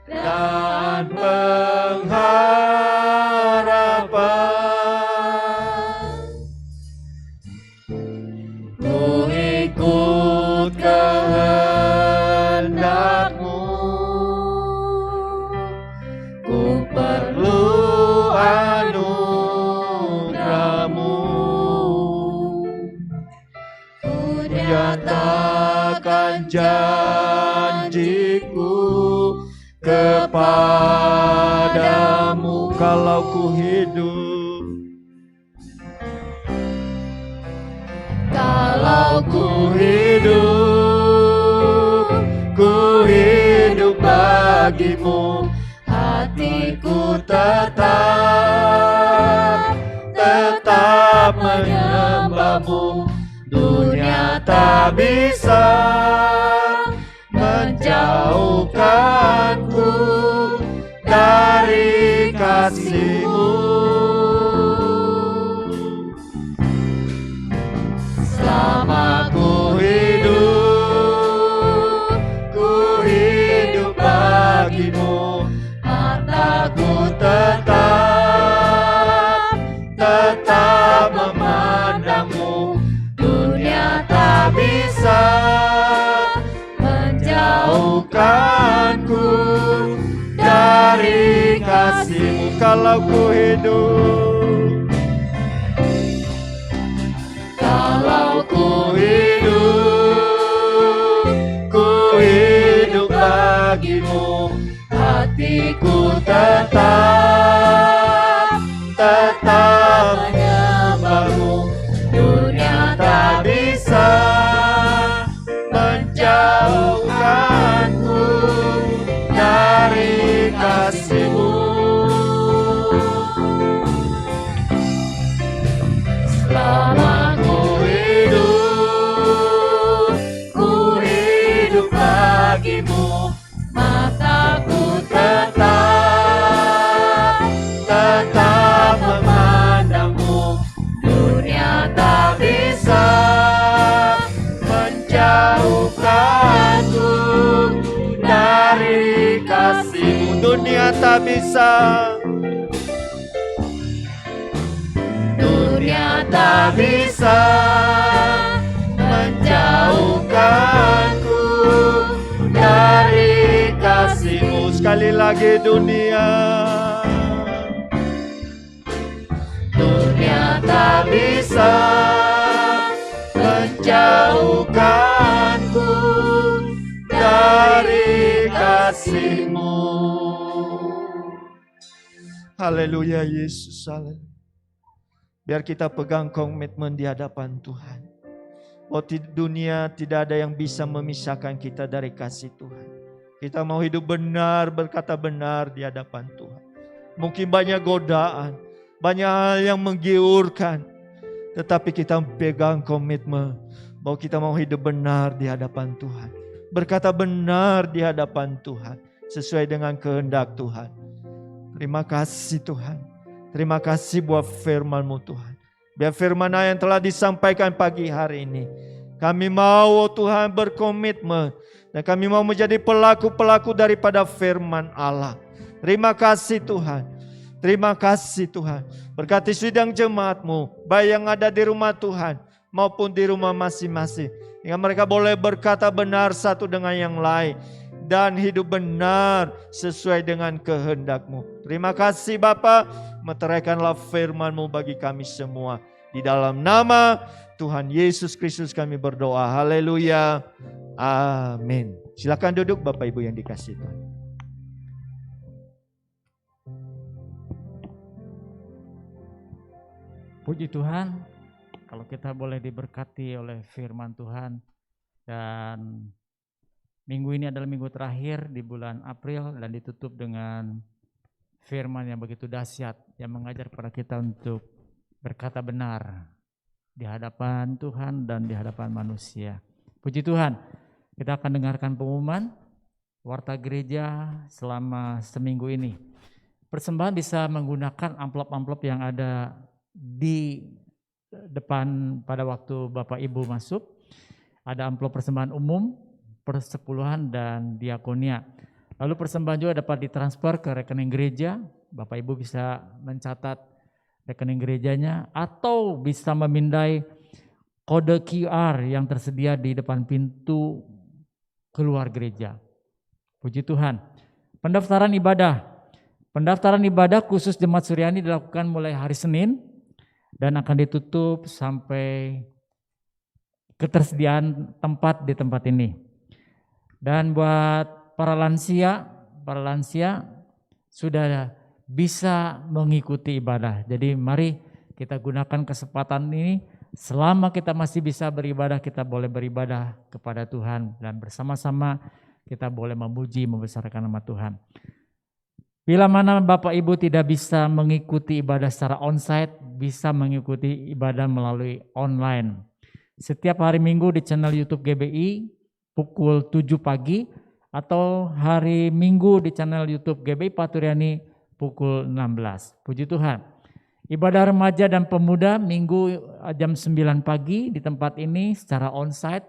dan pengharapan. Ku ikut kehendak-Mu, ku perlu anugerah-Mu. Ku nyatakan janjiku kepadamu. Kalau ku hidup, kalau ku hidup bagimu. Hatiku tetap menyembah-Mu. Dunia tak bisa menjauhkanku dari kasih-Mu. Selama ku hidup bagimu. Mataku tetap memandang-Mu. Dunia tak bisa menjauhkanku dari kasih-Mu. Kalau ku hidup, kalau ku hidup bagimu. Hatiku tetap menyembah-Mu. Dunia tak bisa menjauhkanku dari kasih-Mu. Selama ku hidup bagimu. Mataku tetap memandang-Mu. Dunia tak bisa menjauhkanku dari kasih-Mu. Dunia tak bisa, dunia tak bisa menjauhkanku dari kasih-Mu. Sekali lagi, dunia tak bisa menjauhkanku Haleluya Yesus. Haleluya. Biar kita pegang komitmen di hadapan Tuhan. Oh, di dunia tidak ada yang bisa memisahkan kita dari kasih Tuhan. Kita mau hidup benar, berkata benar di hadapan Tuhan. Mungkin banyak godaan, banyak hal yang menggiurkan. Tetapi kita pegang komitmen bahwa kita mau hidup benar di hadapan Tuhan. Berkata benar di hadapan Tuhan. Sesuai dengan kehendak Tuhan. Terima kasih Tuhan. Terima kasih buat firman-Mu Tuhan. Biar firman yang telah disampaikan pagi hari ini. Kami mau Tuhan berkomitmen. Dan kami mau menjadi pelaku-pelaku daripada firman Allah. Terima kasih Tuhan. Terima kasih Tuhan. Berkati sidang jemaat-Mu. Baik yang ada di rumah Tuhan. Maupun di rumah masing-masing. Hingga mereka boleh berkata benar satu dengan yang lain. Dan hidup benar sesuai dengan kehendak-Mu. Terima kasih Bapa, meteraikanlah firman-Mu bagi kami semua. Di dalam nama Tuhan Yesus Kristus kami berdoa. Haleluya. Amin. Silakan duduk Bapak Ibu yang dikasihi Tuhan. Puji Tuhan, kalau kita boleh diberkati oleh firman Tuhan. Dan minggu ini adalah minggu terakhir di bulan April dan ditutup dengan firman yang begitu dahsyat yang mengajar kepada kita untuk berkata benar di hadapan Tuhan dan di hadapan manusia. Puji Tuhan, kita akan dengarkan pengumuman warta gereja selama seminggu ini. Persembahan bisa menggunakan amplop-amplop yang ada di depan pada waktu Bapak Ibu masuk. Ada amplop persembahan umum, persepuluhan dan diakonia. Lalu persembahan juga dapat ditransfer ke rekening gereja. Bapak Ibu bisa mencatat rekening gerejanya atau bisa memindai kode QR yang tersedia di depan pintu keluar gereja. Puji Tuhan. Pendaftaran ibadah. Pendaftaran ibadah khusus Jemaat Suryani dilakukan mulai hari Senin dan akan ditutup sampai ketersediaan tempat di tempat ini. Dan buat para lansia sudah bisa mengikuti ibadah. Jadi mari kita gunakan kesempatan ini, selama kita masih bisa beribadah, kita boleh beribadah kepada Tuhan dan bersama-sama kita boleh memuji, membesarkan nama Tuhan. Bila mana Bapak Ibu tidak bisa mengikuti ibadah secara onsite, bisa mengikuti ibadah melalui online. Setiap hari Minggu di channel YouTube GBI pukul 7 pagi atau hari Minggu di channel YouTube GBI Paturyani pukul 16. Puji Tuhan. Ibadah remaja dan pemuda Minggu jam 9 pagi di tempat ini secara onsite.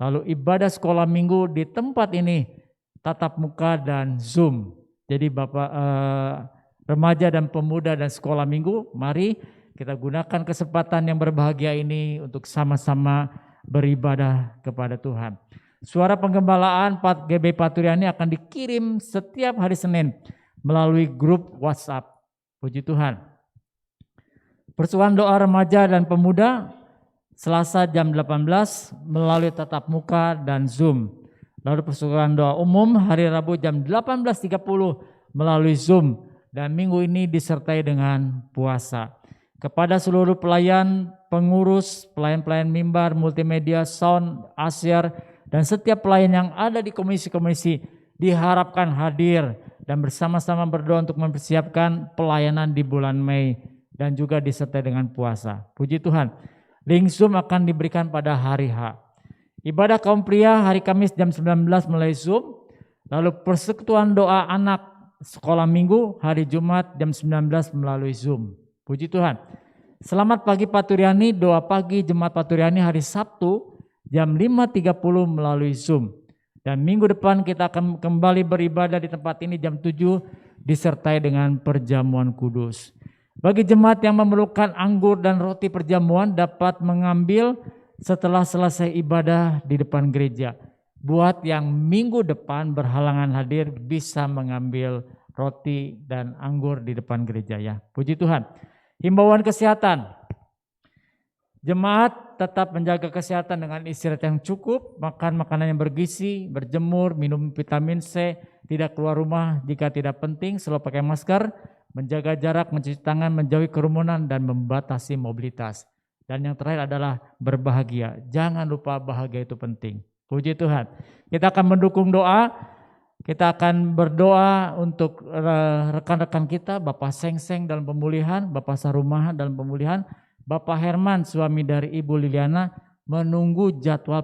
Lalu ibadah sekolah Minggu di tempat ini tatap muka dan Zoom. Jadi Bapak remaja dan pemuda dan sekolah Minggu, mari kita gunakan kesempatan yang berbahagia ini untuk sama-sama beribadah kepada Tuhan. Suara penggembalaan GBI Paturyani akan dikirim setiap hari Senin melalui grup WhatsApp. Puji Tuhan. Persuan doa remaja dan pemuda Selasa jam 18 melalui tatap muka dan Zoom. Lalu persuan doa umum hari Rabu jam 18.30 melalui Zoom. Dan minggu ini disertai dengan puasa. Kepada seluruh pelayan, pengurus, pelayan-pelayan mimbar, multimedia, sound, asyar, dan setiap pelayan yang ada di komisi-komisi diharapkan hadir dan bersama-sama berdoa untuk mempersiapkan pelayanan di bulan Mei dan juga disertai dengan puasa. Puji Tuhan. Link Zoom akan diberikan pada hari H. Ibadah kaum pria hari Kamis jam 19 melalui Zoom. Lalu persekutuan doa anak sekolah Minggu hari Jumat jam 19 melalui Zoom. Puji Tuhan. Selamat pagi Paturyani, doa pagi Jemaat Paturyani hari Sabtu jam 5.30 melalui Zoom. Dan minggu depan kita akan kembali beribadah di tempat ini jam 7 disertai dengan perjamuan kudus. Bagi jemaat yang memerlukan anggur dan roti perjamuan dapat mengambil setelah selesai ibadah di depan gereja. Buat yang minggu depan berhalangan hadir bisa mengambil roti dan anggur di depan gereja ya. Puji Tuhan. Himbauan kesehatan. Jemaat tetap menjaga kesehatan dengan istirahat yang cukup, makan makanan yang bergizi, berjemur, minum vitamin C, tidak keluar rumah jika tidak penting, selalu pakai masker, menjaga jarak, mencuci tangan, menjauhi kerumunan, dan membatasi mobilitas. Dan yang terakhir adalah berbahagia. Jangan lupa bahagia itu penting. Puji Tuhan. Kita akan mendukung doa. Kita akan berdoa untuk rekan-rekan kita, Bapak Seng-Seng dalam pemulihan, Bapak Sarumaha dalam pemulihan, Bapak Herman suami dari Ibu Liliana menunggu jadwal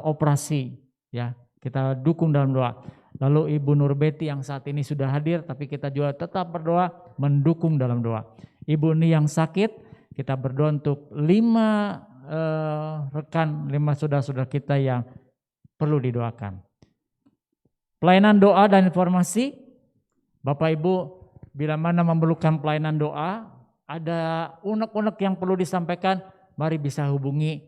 operasi. Ya, kita dukung dalam doa. Lalu Ibu Nurbeti yang saat ini sudah hadir, tapi kita juga tetap berdoa mendukung dalam doa. Ibu ini yang sakit, kita berdoa untuk 5 rekan, 5 saudara-saudara kita yang perlu didoakan. Pelayanan doa dan informasi, Bapak Ibu bila mana memerlukan pelayanan doa, ada unek-unek yang perlu disampaikan, mari bisa hubungi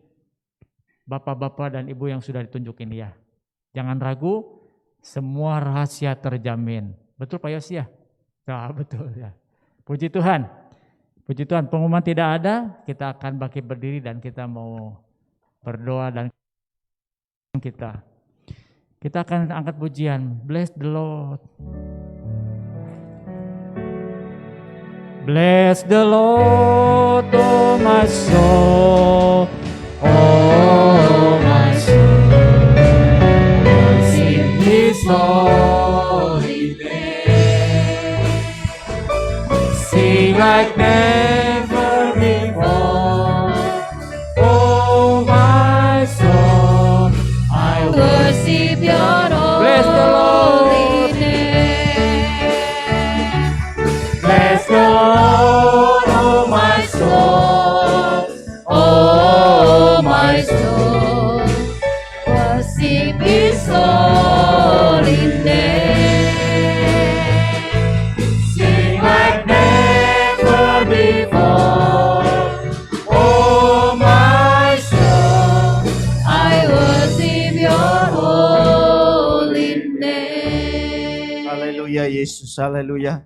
Bapak-bapak dan Ibu yang sudah ditunjuk ini ya. Jangan ragu, semua rahasia terjamin. Betul Pak Yos ya? Ya betul ya. Puji Tuhan. Puji Tuhan, pengumuman tidak ada, kita akan bangkit berdiri dan kita mau berdoa dan kita akan angkat pujian. Bless the Lord. Bless the Lord, oh my soul, oh my soul. Sing His holy name. Sing like never before. Oh my soul, I Worship your bless the Lord. holy name. Bless the Lord, oh my soul, Oh, my soul, worship His holy name. sing like never before. Oh my soul, I worship your holy name. Haleluya Yesus, haleluya.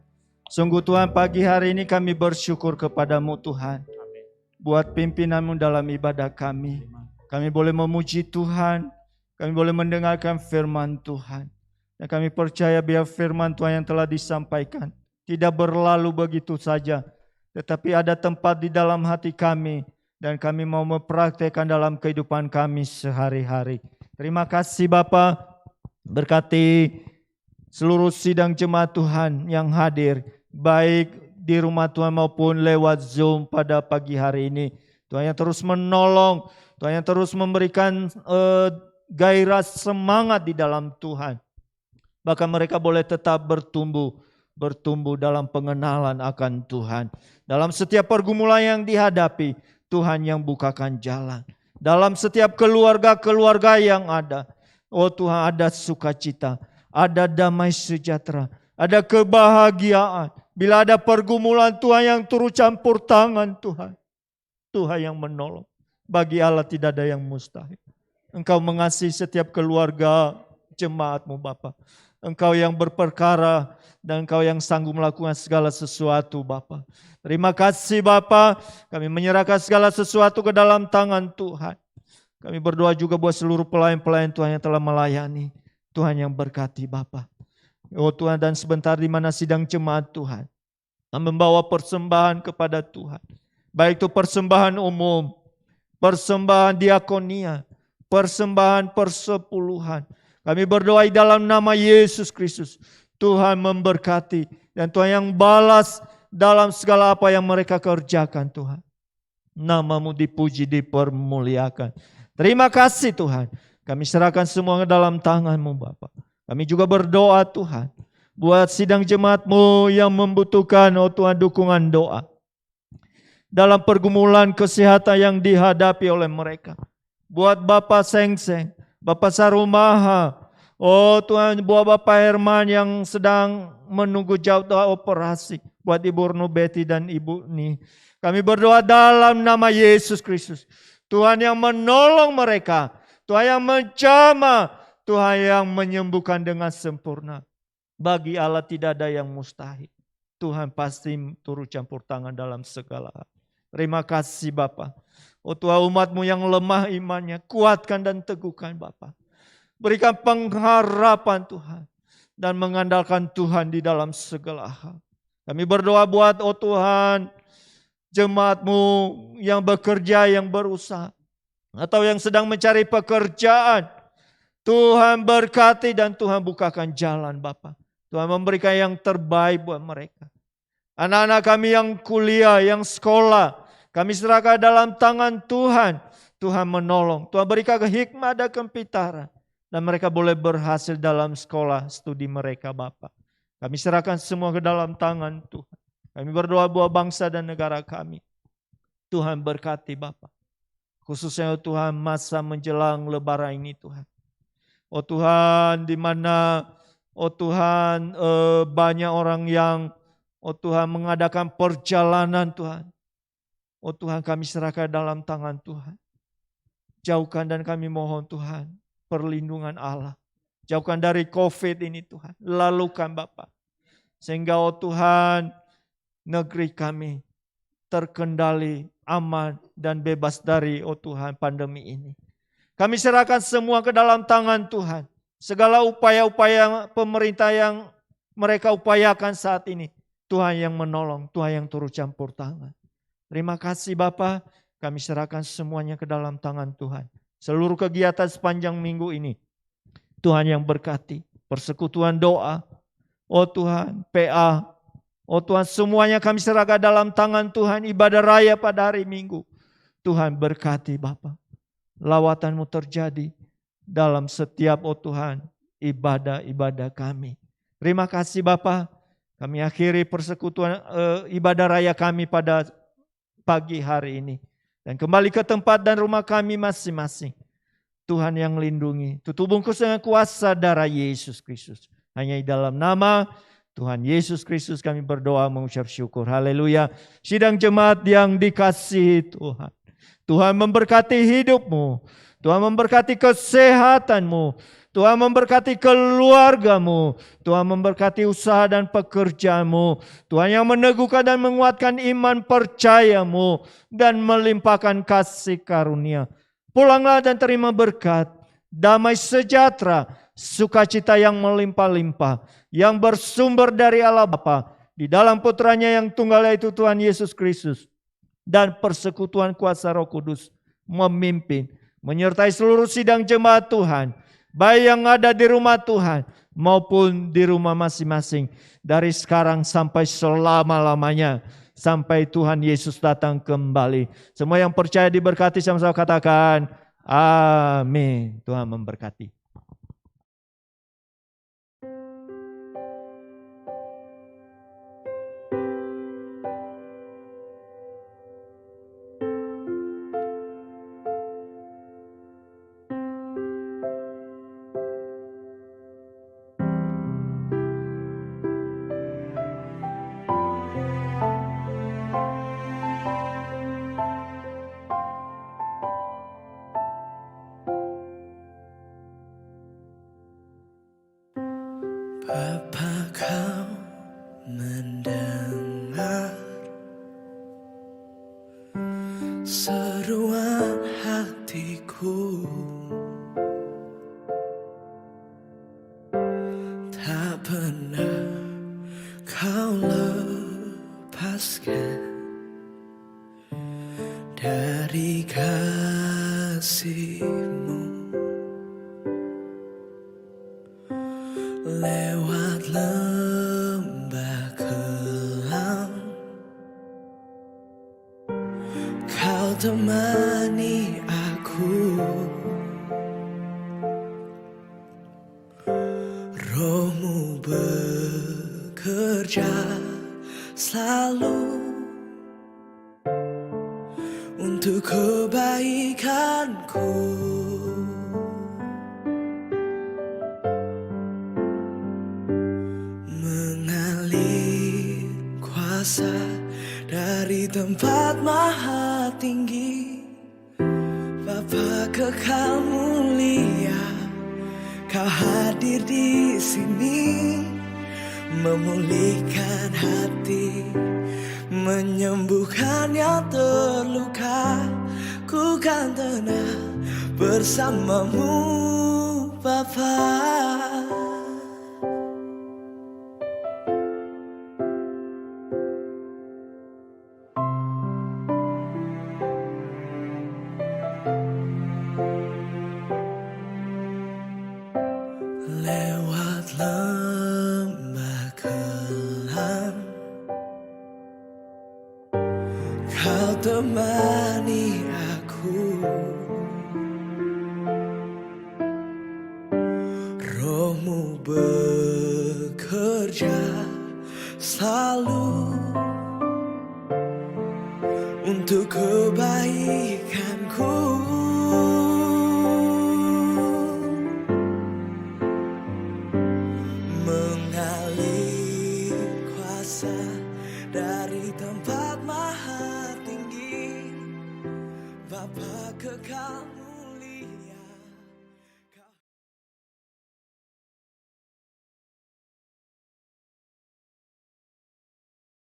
Sungguh Tuhan, pagi hari ini kami bersyukur kepadamu Tuhan. Buat pimpinanmu dalam ibadah kami. Kami boleh memuji Tuhan. Kami boleh mendengarkan firman Tuhan. Dan kami percaya biar firman Tuhan yang telah disampaikan tidak berlalu begitu saja. Tetapi ada tempat di dalam hati kami. Dan kami mau mempraktekkan dalam kehidupan kami sehari-hari. Terima kasih Bapa. Berkati seluruh sidang jemaat Tuhan yang hadir. Baik di rumah Tuhan maupun lewat Zoom pada pagi hari ini. Tuhan yang terus menolong. Tuhan yang terus memberikan gairah semangat di dalam Tuhan. Bahkan mereka boleh tetap bertumbuh dalam pengenalan akan Tuhan. Dalam setiap pergumulan yang dihadapi, Tuhan yang bukakan jalan. Dalam setiap keluarga-keluarga yang ada, oh Tuhan, ada sukacita, ada damai sejahtera, ada kebahagiaan. Bila ada pergumulan, Tuhan yang turut campur tangan Tuhan. Tuhan yang menolong. Bagi Allah tidak ada yang mustahil. Engkau mengasihi setiap keluarga jemaat-Mu Bapa. Engkau yang berperkara dan Engkau yang sanggup melakukan segala sesuatu Bapa. Terima kasih Bapa. Kami menyerahkan segala sesuatu ke dalam tangan Tuhan. Kami berdoa juga buat seluruh pelayan-pelayan Tuhan yang telah melayani. Tuhan yang berkati Bapa. Oh Tuhan, dan sebentar di mana sidang jemaat Tuhan membawa persembahan kepada Tuhan. Baik itu persembahan umum, persembahan diakonia, persembahan persepuluhan. Kami berdoa dalam nama Yesus Kristus. Tuhan memberkati dan Tuhan yang balas dalam segala apa yang mereka kerjakan Tuhan. Nama-Mu dipuji, dipermuliakan. Terima kasih Tuhan. Kami serahkan semua ke dalam tangan-Mu Bapa. Kami juga berdoa Tuhan, buat sidang jemaat-Mu yang membutuhkan, oh Tuhan, dukungan doa. Dalam pergumulan kesehatan yang dihadapi oleh mereka. Buat Bapak Seng-Seng, Bapak Sarumaha, oh Tuhan, buat Bapak Herman yang sedang menunggu jadwal operasi. Buat Ibu Nubeti dan Ibu Ni. Kami berdoa dalam nama Yesus Kristus. Tuhan yang menolong mereka. Tuhan yang menjamah. Tuhan yang menyembuhkan dengan sempurna. Bagi Allah tidak ada yang mustahil. Tuhan pasti turut campur tangan dalam segala hal. Terima kasih Bapa. Oh Tuhan, umat-Mu yang lemah imannya, kuatkan dan teguhkan Bapa. Berikan pengharapan Tuhan. Dan mengandalkan Tuhan di dalam segala hal. Kami berdoa buat Tuhan, jemaat-Mu yang bekerja, yang berusaha, atau yang sedang mencari pekerjaan. Tuhan berkati dan Tuhan bukakan jalan Bapa. Tuhan memberikan yang terbaik buat mereka. Anak-anak kami yang kuliah, yang sekolah, kami serahkan dalam tangan Tuhan. Tuhan menolong, Tuhan berikan hikmat dan kepintaran. Dan mereka boleh berhasil dalam sekolah studi mereka Bapa. Kami serahkan semua ke dalam tangan Tuhan. Kami berdoa buat bangsa dan negara kami. Tuhan berkati Bapa. Khususnya Tuhan masa menjelang lebaran ini Tuhan. Tuhan di mana Tuhan banyak orang yang Tuhan mengadakan perjalanan Tuhan. Tuhan kami serahkan dalam tangan Tuhan. Jauhkan dan kami mohon Tuhan perlindungan Allah. Jauhkan dari COVID ini Tuhan. Lalukan Bapa. Sehingga Tuhan negeri kami terkendali, aman dan bebas dari Tuhan pandemi ini. Kami serahkan semua ke dalam tangan Tuhan. Segala upaya-upaya pemerintah yang mereka upayakan saat ini. Tuhan yang menolong, Tuhan yang turut campur tangan. Terima kasih Bapa, kami serahkan semuanya ke dalam tangan Tuhan. Seluruh kegiatan sepanjang minggu ini, Tuhan yang berkati. Persekutuan doa, Tuhan, PA, Tuhan semuanya kami serahkan dalam tangan Tuhan. Ibadah raya pada hari Minggu, Tuhan berkati Bapa. Lawatan-Mu terjadi dalam setiap Tuhan ibadah-ibadah kami. Terima kasih Bapa. Kami akhiri persekutuan ibadah raya kami pada pagi hari ini. Dan kembali ke tempat dan rumah kami masing-masing. Tuhan yang lindungi. Tutup bungkus dengan kuasa darah Yesus Kristus. Hanya di dalam nama Tuhan Yesus Kristus kami berdoa mengucap syukur. Haleluya. Sidang jemaat yang dikasihi Tuhan. Tuhan memberkati hidupmu. Tuhan memberkati kesehatanmu. Tuhan memberkati keluargamu. Tuhan memberkati usaha dan pekerjaanmu. Tuhan yang meneguhkan dan menguatkan iman percayamu. Dan melimpahkan kasih karunia. Pulanglah dan terima berkat. Damai sejahtera. Sukacita yang melimpah-limpah. Yang bersumber dari Allah Bapa. Di dalam putranya yang tunggal yaitu Tuhan Yesus Kristus. Dan persekutuan kuasa Roh Kudus. Memimpin. Menyertai seluruh sidang jemaat Tuhan. Baik yang ada di rumah Tuhan maupun di rumah masing-masing. Dari sekarang sampai selama-lamanya. Sampai Tuhan Yesus datang kembali. Semua yang percaya diberkati sama-sama katakan amin. Tuhan memberkati. Bapa kau mendengar seruan hatiku, tak pernah kau lepaskan dari kasih-Mu. Lewat lembah kelam, kau temani aku. Roh-Mu bekerja selalu untuk kebaikanku. Dari tempat maha tinggi, Bapa kekal mulia, kau hadir di sini, memulihkan hati, menyembuhkan yang terluka. Ku kan tenang bersamamu, Bapa. bekerja selalu untuk kebaikanku. Mengalir kuasa dari tempat maha tinggi, Bapa kekal